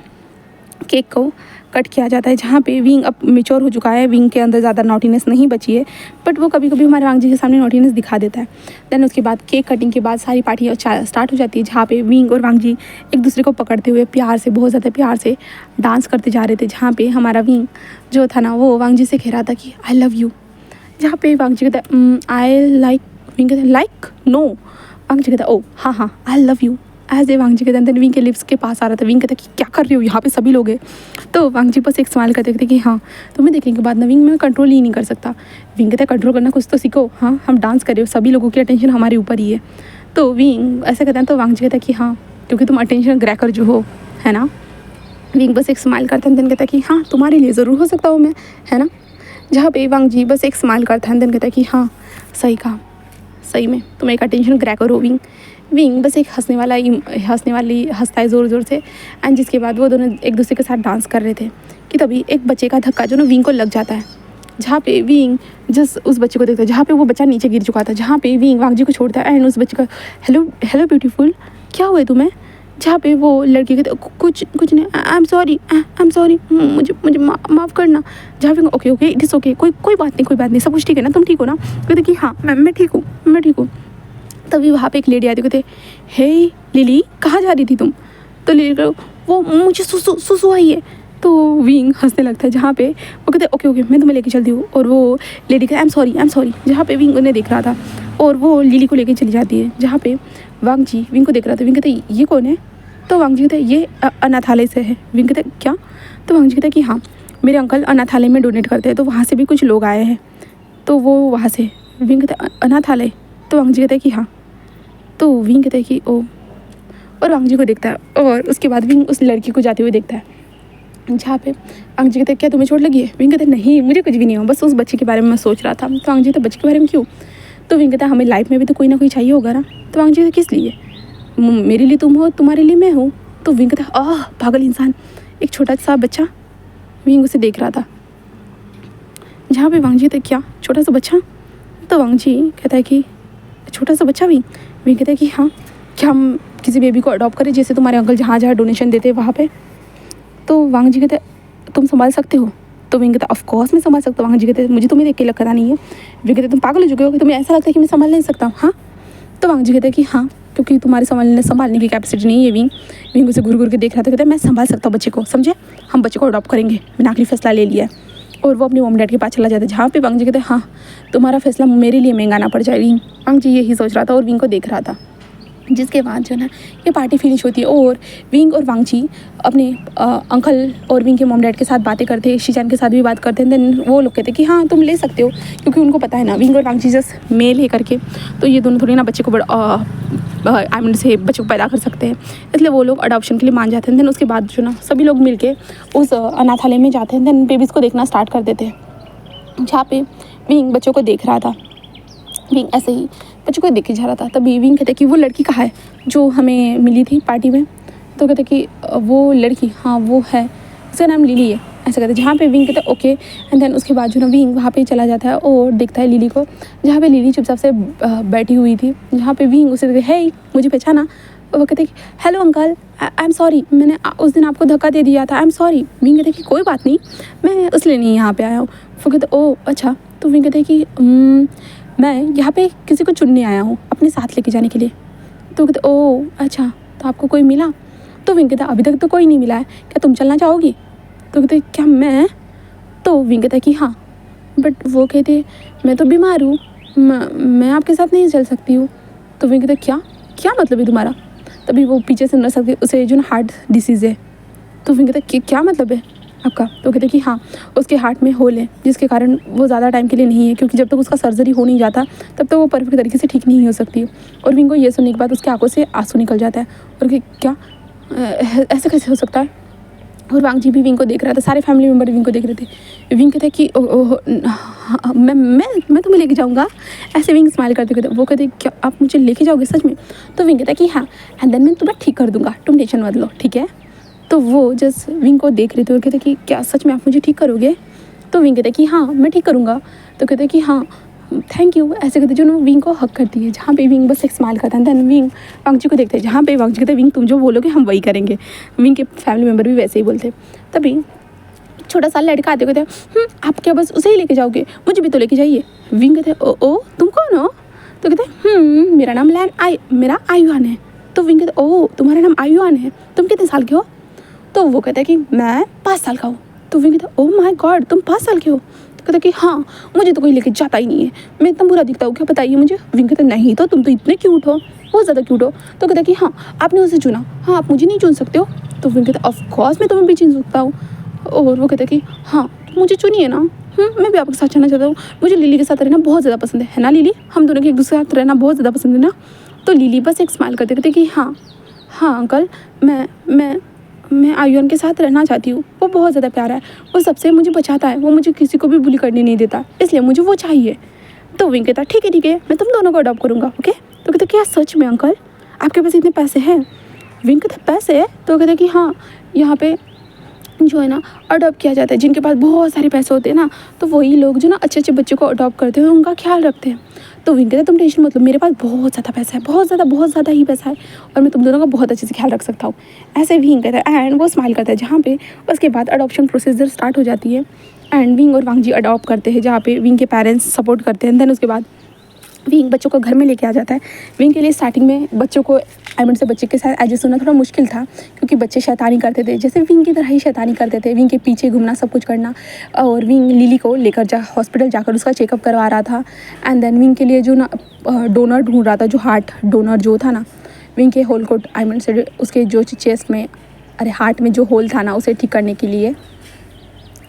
केक को कट किया जाता है। जहाँ पे विंग अब मेच्योर हो चुका है, विंग के अंदर ज़्यादा नॉटीनेस नहीं बची है बट वो कभी कभी हमारे वांग जी के सामने नॉटीनेस दिखा देता है। देन उसके बाद केक कटिंग के बाद सारी पार्टी स्टार्ट हो जाती है जहाँ पे विंग और वांग जी एक दूसरे को पकड़ते हुए प्यार से, बहुत ज़्यादा प्यार से डांस करते जा रहे थे। जहाँ पे हमारा विंग जो था ना वो वांग जी से कह रहा था कि आई लव यू। जहाँ पे वांग जी कहता है आई लाइक, विंग कहता है लाइक नो। वांग जी कहता है ओ हाँ हाँ आई लव यू एज ए। वांग जी कहते हैं विंग के लिप्स के पास आ रहा था। विंग कहता है कि क्या कर रही हो, यहाँ पे सभी लोग हैं। तो वांग जी बस एक स्माइल करते थे कि हाँ तुम्हें देखने के बाद ना विंग में कंट्रोल ही नहीं कर सकता। विंग कहता है कंट्रोल करना कुछ तो सीखो, हाँ हम डांस कर रहे हो, सभी लोगों की अटेंशन हमारे ऊपर ही है। तो विंग ऐसा कहता है। तो वांग जी कहता है कि हाँ क्योंकि तुम अटेंशन ग्रैकर जो हो, है ना। विंग बस एक स्माइल करता है। देन कहता है कि हाँ तुम्हारे लिए ज़रूर हो सकता हूँ मैं, है ना। जहाँ पे वांग जी बस एक स्माइल करता है। देन कहता है कि हाँ सही कहा, सही में तुम एक अटेंशन ग्रैकर हो विंग बस एक हंसता है ज़ोर ज़ोर से। एंड जिसके बाद वो दोनों एक दूसरे के साथ डांस कर रहे थे कि तभी एक बच्चे का धक्का जो ना विंग को लग जाता है। जहाँ पे विंग जस्ट उस बच्चे को देखता है जहाँ पे वो बच्चा नीचे गिर चुका था। जहाँ पे विंग वांग जी को छोड़ता है एंड उस बच्चे का हेलो हेलो ब्यूटीफुल, क्या हुआ है तुम्हें। जहाँ पे वो लड़की कहते कुछ कुछ नहीं, आई एम सॉरी, मुझे मुझे माफ़ करना। जहाँ पे okay okay it is okay, कोई बात नहीं, कोई बात नहीं, सब कुछ ठीक है ना, तुम ठीक हो ना? कहते कि हाँ मैं ठीक हूँ, मैं ठीक हूँ। तभी वहाँ पे एक लेडी आती, कहते हे लिली कहाँ जा रही थी तुम? तो लिली को वो मुझे सुसु आई है। तो विंग हंसने लगता है, जहाँ पे वो कहते ओके ओके मैं तुम्हें लेके चलती हूँ। और वो लेडी कहते आई एम सॉरी, जहाँ पे विंग उन्हें देख रहा था और वो लिली को लेके चली जाती है। जहाँ पे वांग जी विंग को देख रहा था, विंग कहते ये कौन है? तो वांग जी कहते ये अनाथालय से है। विंग कहते क्या? तो वांग जी कहते कि हाँ मेरे अंकल अनाथालय में डोनेट करते हैं, तो वहाँ से भी कुछ लोग आए हैं, तो वो वहाँ से। विंग कहते अनाथालय? तो वांग जी कहते कि हाँ। तो विंग कहते कि ओ, और वांग जी को देखता है और उसके बाद विंग उस लड़की को जाते हुए देखता है। जहाँ पे वांग जी कहते क्या तुम्हें चोट लगी है? विंग कहते नहीं मुझे कुछ भी नहीं हो, बस उस बच्चे के बारे में मैं सोच रहा था। तो वांग जी कहते बच्चे के बारे में क्यों? तो विंग कहता हमें लाइफ में भी तो कोई ना कोई चाहिए होगा ना। तो वांग जी कहते किस लिए? मेरे लिए तुम हो, तुम्हारे लिए मैं हूँ। तो विंग कहता आह पागल इंसान, एक छोटा सा बच्चा। विंग उसे देख रहा था। जहाँ पे वांग जी कहते क्या छोटा सा बच्चा? तो वांग जी कहता है कि छोटा सा बच्चा भी? विंग कहता है कि हाँ, क्या हम किसी बेबी को अडॉप्ट करें जैसे तुम्हारे अंकल जहाँ जहाँ डोनेशन देते हैं वहाँ पे? तो वांग जी कहते तुम संभाल सकते हो? तो विंग कहता ऑफ कोर्स मैं संभाल सकता हूँ। वांग जी कहते मुझे तुम्हें देख के लगता नहीं है। विंग कहते तुम पागल हो चुके हो कि तुम्हें ऐसा लगता है कि मैं संभाल नहीं सकता? हाँ। तो वांग जी कहते कि हाँ क्योंकि तुम्हारे संभालने की कैपेसिटी नहीं है। विंग उसे घूर के देख रहा था, कहता है मैं संभाल सकता हूँ बच्चे को, समझे? हम बच्चे को अडॉप्ट करेंगे, मैंने आखिरी फैसला ले लिया है। और वो अपने मॉम डैड के पास चला जाता है। जहाँ पे वांग जी कहते हैं हाँ तुम्हारा फैसला मेरे लिए महंगा ना पड़ जाए। वांग जी यही सोच रहा था और विंग को देख रहा था। जिसके बाद जो ना ये पार्टी फिनिश होती है और विंग और वांग जी अपने अंकल और विंग के मॉम डैड के साथ बातें करते हैं, शीजान के साथ भी बात करते हैं। देन वो लोग कहते हैं कि हाँ तुम ले सकते हो, क्योंकि उनको पता है ना विंग और वांग जी जस्ट मेल है करके, तो ये दोनों थोड़ी ना बच्चे को आई मीन से बच्चे को पैदा कर सकते हैं, इसलिए वो लोग अडॉप्शन के लिए मान जाते हैं। देन उसके बाद जो ना सभी लोग मिल के उस अनाथालय में जाते हैं। देन बेबीज़ को देखना स्टार्ट कर देते हैं। जहाँ पे विंग बच्चों को देख रहा था, विंग ऐसे ही बच्चों को देखे जा रहा था। तभी विंग कहते कि वो लड़की कहाँ है जो हमें मिली थी पार्टी में? तो कहते कि वो लड़की हाँ वो है, उसका नाम लिली है, ऐसा कहते। जहाँ पे विंग कहते ओके। एंड देन उसके बाद जो ना विंग वहाँ पे चला जाता है और देखता है लिली को, जहाँ पे लिली चुपचाप से बैठी हुई थी। जहाँ पे विंग उसे कहते है मुझे पहचाना? वो कहते कि hello uncle I am sorry, मैंने उस दिन आपको धक्का दे दिया था, आई एम सॉरी। विंग कहते कि कोई बात नहीं, मैं इसलिए नहीं यहाँ पे आया हूँ। वो कहते ओ अच्छा। तो विंग कहते कि मैं यहाँ पे किसी को चुनने आया हूँ अपने साथ लेके जाने के लिए। तो कहते ओ अच्छा, तो आपको कोई मिला? तो विंग कहता अभी तक तो कोई नहीं मिला है, क्या तुम चलना चाहोगी? तो कहते क्या मैं? तो विंग कहता कि हाँ, बट वो कहते मैं तो बीमार हूँ, मैं आपके साथ नहीं चल सकती हूँ। तो विंग कहता क्या क्या मतलब है तुम्हारा? तभी वो पीछे से नर्स सकते उसे जो ना हार्ट डिसीज़ है। तो विंग कहता क्या मतलब है आपका? तो कहते कि हाँ उसके हार्ट में होल है, जिसके कारण वो ज़्यादा टाइम के लिए नहीं है, क्योंकि जब तक उसका सर्जरी हो नहीं जाता तब तक वो परफेक्ट तरीके से ठीक नहीं हो सकती। और विंग को ये सुनने के बाद उसकी आंखों से आंसू निकल जाता है और कि क्या ऐसा कैसे हो सकता है? और वांग जी भी विंग को देख रहा था, सारे फैमिली मेम्बर विंग को देख रहे थे। विंग कहते कि मैं तुम्हें लेके जाऊँगा, ऐसे विंग स्माइल करते कहते। वो कहते क्या आप मुझे लेके जाओगे सच में? तो विंग कहता कि हाँ, एंड देन मैं तुम्हें ठीक कर दूँगा, तुम टेंशन मत लो, ठीक है? तो वो जस्ट विंग को देख रहे थे और कहते कि क्या सच में आप मुझे ठीक करोगे? तो विंग कहते कि हाँ मैं ठीक करूँगा। तो कहते कि हाँ थैंक यू, ऐसे कहते जो ना विंग को हक करती है। जहाँ पे विंग बस एक स्माइल करता है। देन विंग वांग जी को देखते हैं, जहाँ पे वांग जी कहते विंग तुम जो बोलोगे हम वही करेंगे। विंग के फैमिली मेम्बर भी वैसे ही बोलते। तभी छोटा सा लड़का आते कहते आप क्या बस उसे ही लेके जाओगे? मुझे भी तो लेके जाइए। विंग कहते ओ तुम कौन हो? तो कहते मेरा नाम मेरा आयुआन है। तो विंग कहते ओ तुम्हारा नाम आयुआन है, तुम कितने साल के हो? तो वो कहता है कि मैं 5 साल का हूँ। तो विंग कहता ओ माय गॉड तुम 5 साल के हो? तो कहता कि हाँ मुझे तो कोई लेके जाता ही नहीं है, मैं इतना बुरा दिखता हूँ क्या, बताइए मुझे। विंग कहता नहीं तो तुम तो इतने क्यूट हो, बहुत ज़्यादा क्यूट हो। तो कहता कि हाँ आपने उसे चुना, हाँ आप मुझे नहीं चुन सकते हो। तो विंग कहता ऑफ कोर्स मैं तुम्हें भी चुन सकता हूँ। और वो कहता कि हाँ मुझे चुनिए ना, मैं भी आपके साथ जाना चाहता हूँ, मुझे लिली के साथ रहना बहुत ज़्यादा पसंद है ना लिली, हम दोनों के एक दूसरे के साथ रहना बहुत ज़्यादा पसंद है ना। तो लिली बस एक स्माइल करते कहते कि हाँ अंकल मैं आयुआन के साथ रहना चाहती हूँ, वो बहुत ज़्यादा प्यारा है, वो सबसे मुझे बचाता है, वो मुझे किसी को भी बुली करने नहीं देता, इसलिए मुझे वो चाहिए। तो विंग कहता ठीक है मैं तुम दोनों को अडॉप्ट करूँगा, ओके। तो कहते क्या सच में अंकल आपके पास इतने पैसे हैं? विंग कहता पैसे है? तो कहते कि हाँ यहाँ पे जो है ना अडॉप्ट किया जाता है, जिनके पास बहुत सारे पैसे होते हैं ना, तो वही लोग जो ना अच्छे अच्छे बच्चों को अडॉप्ट करते हैं, उनका ख्याल रखते हैं। तो विंग कहता तुम टेंशन मत लो, मेरे पास बहुत ज़्यादा पैसा है, बहुत ज़्यादा ही पैसा है, और मैं तुम दोनों का बहुत अच्छे से ख्याल रख सकता हूँ। ऐसे विंग कहता है एंड वो स्माइल करता है, जहाँ पे उसके बाद अडॉप्शन प्रोसीजर स्टार्ट हो जाती है एंड विंग और वांग जी अडॉप्ट करते हैं, जहाँ पे विंग के पेरेंट्स सपोर्ट करते हैं। देन उसके बाद विंग बच्चों को घर में लेके आ जाता है। विंग के लिए स्टार्टिंग में बच्चों को से बच्चे के साथ एडजस्ट होना थोड़ा मुश्किल था, क्योंकि बच्चे शैतानी करते थे, जैसे विंग की तरह ही शैतानी करते थे, विंग के पीछे घूमना, सब कुछ करना। और विंग लिली को लेकर हॉस्पिटल जाकर उसका चेकअप करवा रहा था। एंड देन विंग के लिए जो ना डोनर ढूंढ रहा था, जो हार्ट डोनर जो था ना, विंग के होल को से उसके जो चेस्ट में, हार्ट में जो होल था ना, उसे ठीक करने के लिए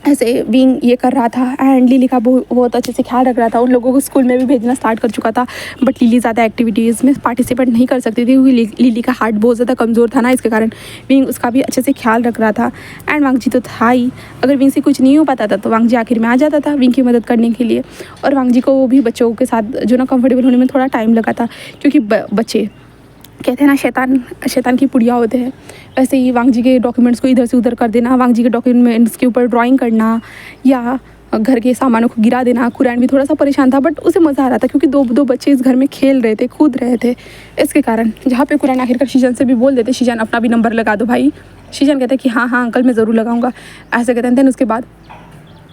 ऐसे विंग ये कर रहा था। एंड लिली का बहुत अच्छे से ख्याल रख रहा था। उन लोगों को स्कूल में भी भेजना स्टार्ट कर चुका था, बट लिली ज़्यादा एक्टिविटीज़ में पार्टिसिपेट नहीं कर सकती थी, क्योंकि लिली का हार्ट बहुत ज़्यादा कमज़ोर था ना, इसके कारण विंग उसका भी अच्छे से ख्याल रख रहा था। एंड वांग जी तो था ही, अगर विंग से कुछ नहीं हो पाता था तो वांग जी आखिर में आ जाता था विंग की मदद करने के लिए। और वांग जी को वो भी बच्चों के साथ जो ना कंफर्टेबल होने में थोड़ा टाइम लगा था, क्योंकि बच्चे कहते हैं ना शैतान की पुड़िया होते हैं। वैसे ही वांग जी के डॉक्यूमेंट्स को इधर से उधर कर देना, वांग जी के डॉक्यूमेंट्स के ऊपर ड्राइंग करना या घर के सामानों को गिरा देना। कुरैन भी थोड़ा सा परेशान था, बट उसे मज़ा आ रहा था, क्योंकि दो बच्चे इस घर में खेल रहे थे, कूद रहे थे। इसके कारण जहाँ पे कुरैन आखिरकार शीजान से भी बोल देते, शीजान अपना भी नंबर लगा दो भाई। शीजान कहते हैं कि हाँ अंकल मैं ज़रूर लगाऊंगा, ऐसे कहते हैं। देन उसके बाद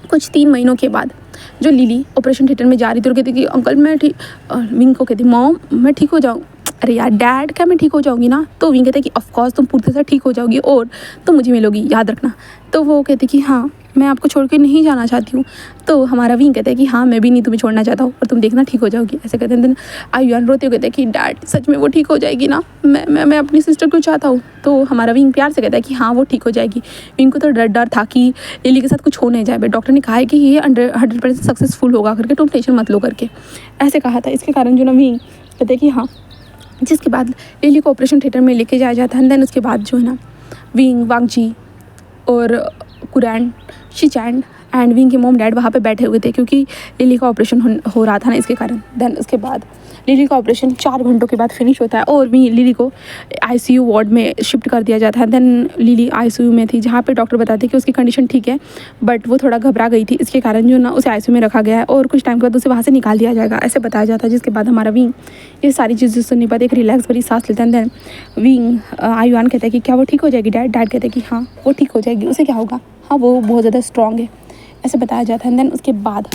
कुछ 3 महीनों के बाद जो लिली ऑपरेशन थिएटर में जा रही थी और कहती कि अंकल मैं ठीक, विंग को कहती मॉम मैं ठीक हो जाऊँ। अरे यार डैड क्या मैं ठीक हो जाऊँगी ना? तो विंग कहते कि ऑफकोर्स तुम पूरी तरह से ठीक हो जाओगी और तुम मुझे मिलोगी, याद रखना। तो वो कहते कि हाँ मैं आपको छोड़ के नहीं जाना चाहती हूँ। तो हमारा विंग कहता है कि हाँ मैं भी नहीं तुम्हें छोड़ना चाहता हूँ और तुम देखना ठीक हो जाओगी, ऐसे कहते हैं। आयुआन रोते हुए कहते हैं कि डैड सच में वो ठीक हो जाएगी ना, मैं अपनी सिस्टर को चाहता हूँ। तो हमारा विंग प्यार से कहता है कि हाँ वो ठीक हो जाएगी। विंग को तो डर था कि लिली के साथ कुछ हो नहीं जाए, बट डॉक्टर ने कहा है कि ये 100% सक्सेसफुल होगा करके, तुम टेंशन मत लो करके, ऐसे कहा था। इसके कारण जो ना विंग कहते हैं कि हाँ। जिसके बाद लिली को ऑपरेशन थिएटर में लेके जाया जाता है। देन उसके बाद जो है ना विंग, वांग जी और कुरैन, शीचैन एंड विंग के मॉम डैड वहाँ पे बैठे हुए थे, क्योंकि लिली का ऑपरेशन हो रहा था ना, इसके कारण। देन उसके बाद लिली का ऑपरेशन 4 घंटों के बाद फिनिश होता है और लिली को आईसीयू वार्ड में शिफ्ट कर दिया जाता है। देन लिली आईसीयू में थी, जहाँ पे डॉक्टर बताते हैं कि उसकी कंडीशन ठीक है, बट वो थोड़ा घबरा गई थी, इसके कारण जो ना उसे आईसीयू में रखा गया है और कुछ टाइम के बाद उसे वहाँ से निकाल दिया जाएगा, ऐसे बताया जाता है। जिसके बाद हमारा विंग ये सारी चीज़ें सुनने के बाद एक रिलैक्स भरी सांस लेता है। देन विंग आयुआन कहता है कि क्या वो ठीक हो जाएगी डैड? डैड कहते हैं कि हाँ वो ठीक हो जाएगी, उसे क्या होगा, हाँ वो बहुत ज़्यादा स्ट्रॉन्ग है, ऐसे बताया जाता है। देन उसके बाद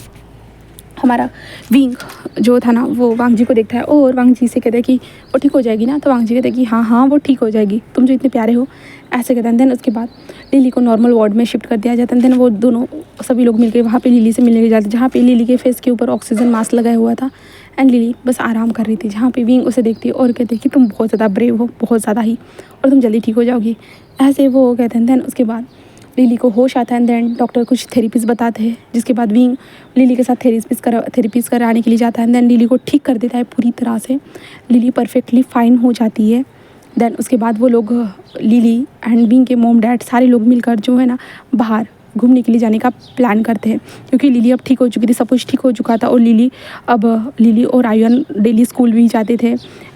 हमारा विंग जो था ना वो वांग जी को देखता है और वांग जी से कहता है कि वो ठीक हो जाएगी ना? तो वांग जी कहते हैं कि हाँ वो ठीक हो जाएगी, तुम जो इतने प्यारे हो, ऐसे कहते हैं। देन उसके बाद लिली को नॉर्मल वार्ड में शिफ्ट कर दिया जाता है। देन वो दोनों सभी लोग मिलकर वहाँ पे लिली से मिलने जाते हैं, जहाँ पे लिली के फेस के ऊपर ऑक्सीजन मास्क लगाया हुआ था एंड लिली बस आराम कर रही थी, जहाँ पे विंग उसे देखती है और कहते हैं कि तुम बहुत ज़्यादा ब्रेव हो, बहुत ज़्यादा ही, और तुम जल्दी ठीक हो जाओगी, ऐसे वो कहते हैं। देन उसके बाद लिली को होश आता है एंड देन डॉक्टर कुछ थेरेपीज़ बताते हैं, जिसके बाद विंग लिली के साथ थेरेपीज़ कराने के लिए जाता है। देन लिली को ठीक कर देता है पूरी तरह से, लिली परफेक्टली फाइन हो जाती है। देन उसके बाद वो लोग लिली एंड विंग के मॉम डैड सारे लोग मिलकर जो है ना बाहर घूमने के लिए जाने का प्लान करते हैं, क्योंकि लिली अब ठीक हो चुकी थी, सब कुछ ठीक हो चुका था। और लिली और आयुआन डेली स्कूल भी जाते थे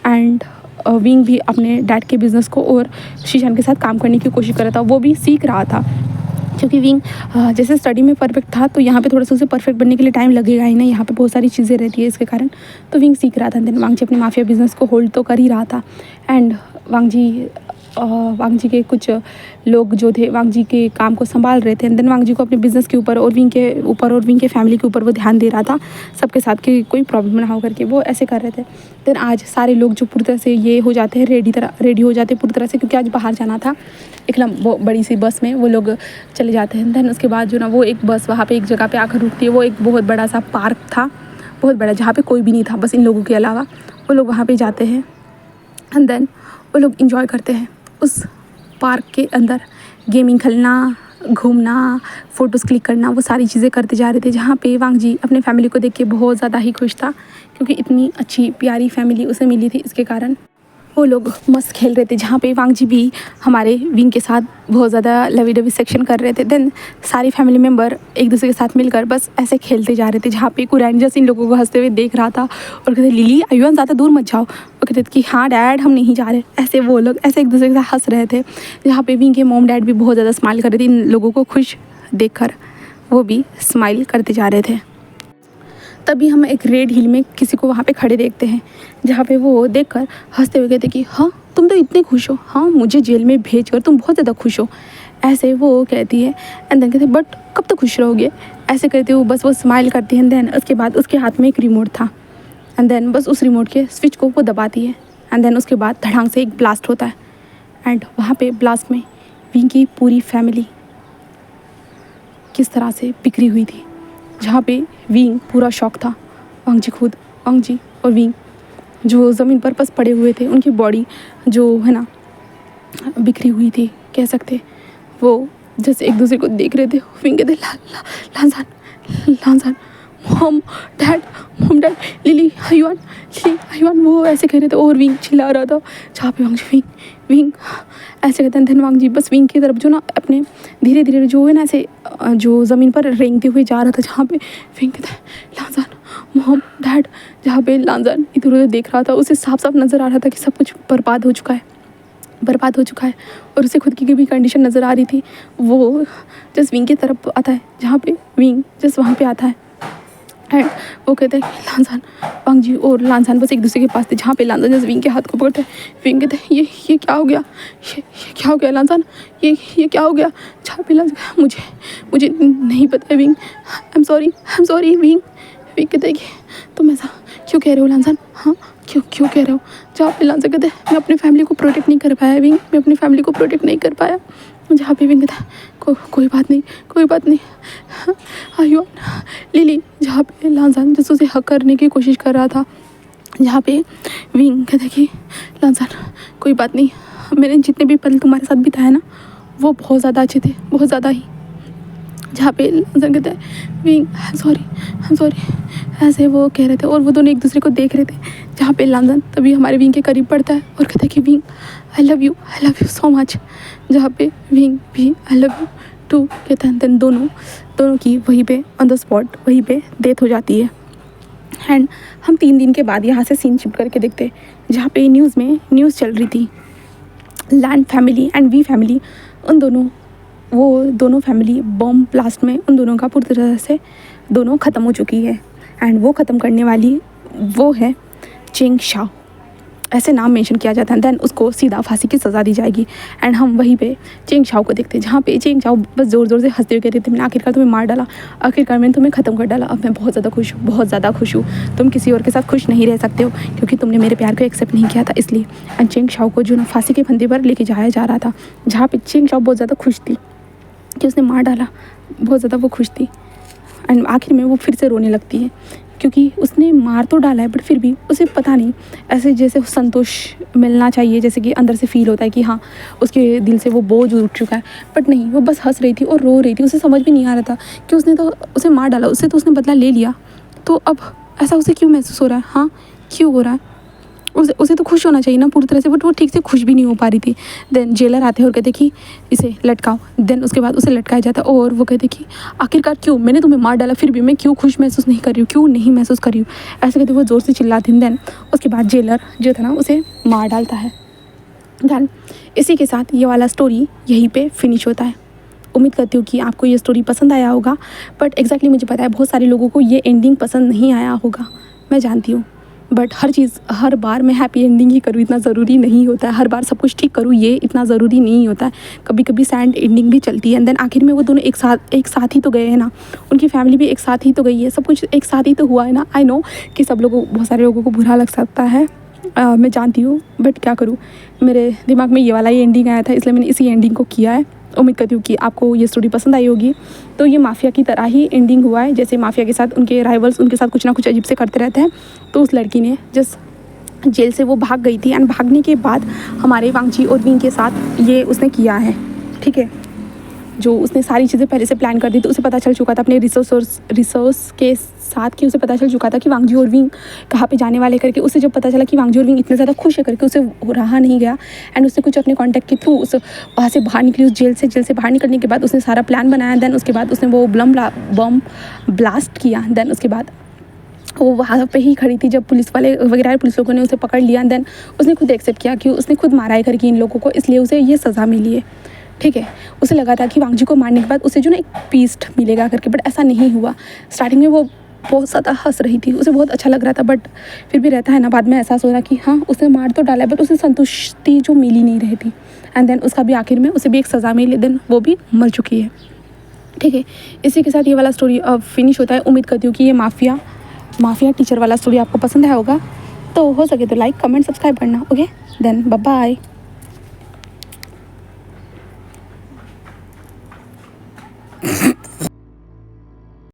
एंड विंग भी अपने डैड के बिज़नेस को और शीशान के साथ काम करने की कोशिश कर रहा था, वो भी सीख रहा था, क्योंकि विंग जैसे स्टडी में परफेक्ट था तो यहाँ पे थोड़ा सा उसे परफेक्ट बनने के लिए टाइम लगेगा ही ना, यहाँ पे बहुत सारी चीज़ें रहती है, इसके कारण तो विंग सीख रहा था। देन वांग जी अपने माफिया बिजनेस को होल्ड तो कर ही रहा था एंड वांग जी के कुछ लोग जो थे वांग जी के काम को संभाल रहे थे। देन वांग जी को अपने बिज़नेस के ऊपर और विंग के फैमिली के ऊपर वो ध्यान दे रहा था, सबके साथ कि कोई प्रॉब्लम ना हो करके वो ऐसे कर रहे थे। देन आज सारे लोग जो पूरी तरह से ये हो जाते हैं रेडी हो जाते हैं पूरी तरह से, क्योंकि आज बाहर जाना था एक बड़ी सी बस में वो लोग चले जाते हैं। देन उसके बाद जो ना वो एक बस वहाँ पर एक जगह पर आकर रुकती है, वो एक बहुत बड़ा सा पार्क था, बहुत बड़ा, जहाँ पर कोई भी नहीं था बस इन लोगों के अलावा। वो लोग वहाँ पर जाते हैं एंड देन वो लोग इंजॉय करते हैं उस पार्क के अंदर, गेमिंग खेलना, घूमना, फ़ोटोज़ क्लिक करना, वो सारी चीज़ें करते जा रहे थे। जहाँ पे वांग जी अपने फैमिली को देख के बहुत ज़्यादा ही खुश था, क्योंकि इतनी अच्छी प्यारी फैमिली उसे मिली थी, इसके कारण वो लोग मस्त खेल रहे थे। जहाँ पे वांग जी भी हमारे विंग के साथ बहुत ज़्यादा लवी डवी सेक्शन कर रहे थे। देन सारी फैमिली मेम्बर एक दूसरे के साथ मिलकर बस ऐसे खेलते जा रहे थे, जहाँ पे कुरैन जैसे इन लोगों को हंसते हुए देख रहा था और कहते लिली आयुआन ज़्यादा दूर मत जाओ, वो कहते थे कि हाँ डैड हम नहीं जा रहे, ऐसे वो लोग ऐसे एक दूसरे के साथ हंस रहे थे। जहाँ पे विंग के मॉम डैड भी बहुत ज़्यादा स्माइल कर रहे थे, इन लोगों को खुश देख कर वो भी स्माइल करते जा रहे थे। तभी हम एक रेड हिल में किसी को वहाँ पे खड़े देखते हैं, जहाँ पे वो देखकर हंसते हुए कहते कि हाँ तुम तो इतने खुश हो, हाँ मुझे जेल में भेजकर तुम बहुत ज़्यादा खुश हो, ऐसे वो कहती है। एंड देन कहते बट कब तक खुश रहोगे, ऐसे कहते वो बस वो स्माइल करती है। एंड देन उसके बाद उसके हाथ में एक रिमोट था, एंड देन बस उस रिमोट के स्विच को वो दबाती है। एंड देन उसके बाद धड़ांग से एक ब्लास्ट होता है, एंड वहाँ पे ब्लास्ट में विंग की पूरी फैमिली किस तरह से बिखरी हुई थी, जहाँ पे विंग पूरा शॉक था। वांग जी खुद, वांग जी और विंग जो ज़मीन पर बस पड़े हुए थे, उनकी बॉडी जो है ना बिखरी हुई थी, कह सकते वो जैसे एक दूसरे को देख रहे थे। विंग कहते लांजान लांजान, मॉम डैड लिली हाईवान, लिली हाईवान, वो ऐसे कह रहे थे और विंग चिल्ला रहा था। जहाँ पे वांग जी विंग विंग ऐसे कहते हैं। धन वांग जी बस विंग की तरफ जो ना अपने धीरे धीरे जो है ना ऐसे जो ज़मीन पर रेंगते हुए जा रहा था, जहाँ पे विंग कहता है लांजान मॉम डैड। जहाँ पे लांजान इधर उधर देख रहा था, उसे साफ साफ नज़र आ रहा था कि सब कुछ बर्बाद हो चुका है और उसे खुद की भी कंडीशन नज़र आ रही थी। वो जस्ट विंग की तरफ आता है, जहाँ पे विंग जस्ट वहाँ पे आता है, एंड वो कहते हैं कि लांजान, वांग जी और लांजान बस एक दूसरे के पास थे, जहाँ पे लांजान जस्ट विंग के हाथ को पकड़ता है। विंग कहते हैं ये क्या हो गया, ये क्या हो गया लांजान, ये क्या हो गया। जहाँ पे लांजान मुझे नहीं पता है wing, I am sorry wing कहते हैं कि तुम ऐसा क्यों कह रहे हो लांजान, हाँ क्यों कह रहे हो। जहाँ पे लांजान कहते हैं मैं अपनी फैमिली को प्रोटेक्ट नहीं कर पाया विंग, मैं अपनी फैमिली को प्रोटेक्ट नहीं कर पाया। जहाँ पे विंग कहता है कोई बात नहीं आयुआन लिली। जहाँ पे लांजान जैसे उसे हक करने की कोशिश कर रहा था, जहाँ पे विंग कहता कि लांजान कोई बात नहीं, मैंने जितने भी पल तुम्हारे साथ बिताए ना वो बहुत ज़्यादा अच्छे थे, बहुत ज़्यादा ही। जहाँ पे लांजान कहता है विंग आई एम सॉरी ऐसे वो कह रहे थे, और वो दोनों एक दूसरे को देख रहे थे। जहाँ पे लांजान तभी हमारे विंग के करीब पड़ता है और कहता है कि wing I love you so much. जहाँ पे विंग भी आई लव यू टू कहता है। देन दोनों की वहीं पे ऑन द स्पॉट वहीं पे डेथ हो जाती है। एंड हम 3 दिन के बाद यहाँ से सीन शिफ्ट करके देखते हैं, जहाँ पे न्यूज़ चल रही थी land family and we family, वो दोनों फैमिली बॉम्ब ब्लास्ट में उन दोनों का पूरी तरह से दोनों ख़त्म हो चुकी है। एंड वो ख़त्म करने वाली वो है चेंग शाओ, ऐसे नाम मेंशन किया जाता है। देन उसको सीधा फांसी की सज़ा दी जाएगी। एंड हम वहीं पे चेंग शाओ को देखते हैं, जहाँ पे चेंग शाओ बस ज़ोर से हंसते हुए कहते थे मैंने आखिरकार तुम्हें मार डाला, आखिरकार मैंने तुम्हें ख़त्म कर डाला, अब मैं बहुत ज़्यादा खुश हूँ। तुम किसी और के साथ खुश नहीं रह सकते हो क्योंकि तुमने मेरे प्यार को एक्सेप्ट नहीं किया था, इसलिए। एंड चेंग शाओ को जो ना फांसी के फंदे पर लेके जाया जा रहा था, जहाँ पे चेंग शाओ बहुत ज़्यादा खुश थी कि उसने मार डाला, बहुत ज़्यादा वो खुश थी। एंड आखिर में वो फिर से रोने लगती है क्योंकि उसने मार तो डाला है बट फिर भी उसे पता नहीं, ऐसे जैसे संतोष मिलना चाहिए, जैसे कि अंदर से फील होता है कि हाँ उसके दिल से वो बोझ उठ चुका है। बट नहीं, वो बस हंस रही थी और रो रही थी। उसे समझ भी नहीं आ रहा था कि उसने तो उसे मार डाला, उससे तो उसने बदला ले लिया, तो अब ऐसा उसे क्यों महसूस हो रहा है, हाँ क्यों हो रहा है। उसे तो खुश होना चाहिए ना पूरी तरह से, बट वो ठीक से खुश भी नहीं हो पा रही थी। देन जेलर आते हैं और कहते कि इसे लटकाओ। देन उसके बाद उसे लटकाया जाता है और वो कहते कि आखिरकार क्यों, मैंने तुम्हें मार डाला फिर भी मैं क्यों खुश महसूस नहीं कर रही हूँ, क्यों नहीं महसूस कर रही हूँ, ऐसे कहते वो ज़ोर से चिल्लाती हैं। देन उसके बाद जेलर जो था ना उसे मार डालता है। देन इसी के साथ ये वाला स्टोरी यहीं पर फिनिश होता है। उम्मीद करती हूँ कि आपको ये स्टोरी पसंद आया होगा, बट एग्जैक्टली मुझे पता है बहुत सारे लोगों को ये एंडिंग पसंद नहीं आया होगा, मैं जानती हूँ। बट हर बार मैं हैप्पी एंडिंग ही करूँ इतना ज़रूरी नहीं होता है, हर बार सब कुछ ठीक करूँ ये इतना ज़रूरी नहीं होता है, कभी कभी सैड एंडिंग भी चलती है। एंड देन आखिर में वो दोनों एक साथ ही तो गए हैं ना, उनकी फैमिली भी एक साथ ही तो गई है, सब कुछ एक साथ ही तो हुआ है ना। आई नो कि बहुत सारे लोगों को बुरा लग सकता है, मैं जानती हूँ, बट क्या करूँ, मेरे दिमाग में ये वाला ही एंडिंग आया था इसलिए मैंने इसी एंडिंग को किया है। उम्मीद करती हूँ कि आपको ये स्टोरी पसंद आई होगी। तो ये माफिया की तरह ही एंडिंग हुआ है, जैसे माफिया के साथ उनके राइवल्स उनके साथ कुछ ना कुछ अजीब से करते रहते हैं। तो उस लड़की ने जस्ट जेल से वो भाग गई थी, एंड भागने के बाद हमारे वांग जी और विंग के साथ ये उसने किया है, ठीक है। जो उसने सारी चीज़ें पहले से प्लान कर दी, तो उसे पता चल चुका था अपने रिसोर्स के साथ कि उसे पता चल चुका था कि वांग जी और विंग कहाँ पे जाने वाले करके। उसे जब पता चला कि वांग जी और विंग इतने ज़्यादा खुश है करके उसे रहा नहीं गया, एंड उसने कुछ अपने कॉन्टैक्ट के थ्रू उस वहाँ से बाहर निकली, उस जेल से बाहर निकलने के बाद उसने सारा प्लान बनाया। देन उसके बाद उसने वो बम ब्लास्ट किया। देन उसके बाद वो वहाँ पे ही खड़ी थी जब पुलिस लोगों ने उसे पकड़ लिया। देन उसने खुद एक्सेप्ट किया कि उसने खुद मारा है करके इन लोगों को, इसलिए उसे ये सज़ा मिली है, ठीक है। उसे लगा था कि वांग जी को मारने के बाद उसे जो ना एक पीस मिलेगा करके, बट ऐसा नहीं हुआ। स्टार्टिंग में वो बहुत ज़्यादा हंस रही थी, उसे बहुत अच्छा लग रहा था, बट फिर भी रहता है ना, बाद में एहसास हो रहा कि हाँ उसने मार तो डाला बट उसे संतुष्टि जो मिली नहीं रही थी। एंड देन उसका भी आखिर में उसे भी एक सज़ा मिली, देन वो भी मर चुकी है। ठीक है, इसी के साथ ये वाला स्टोरी अब फिनिश होता है। उम्मीद करती हूँ कि ये माफिया टीचर वाला स्टोरी आपको पसंद आया होगा। तो हो सके तो लाइक कमेंट सब्सक्राइब करना। Okay, then bye bye.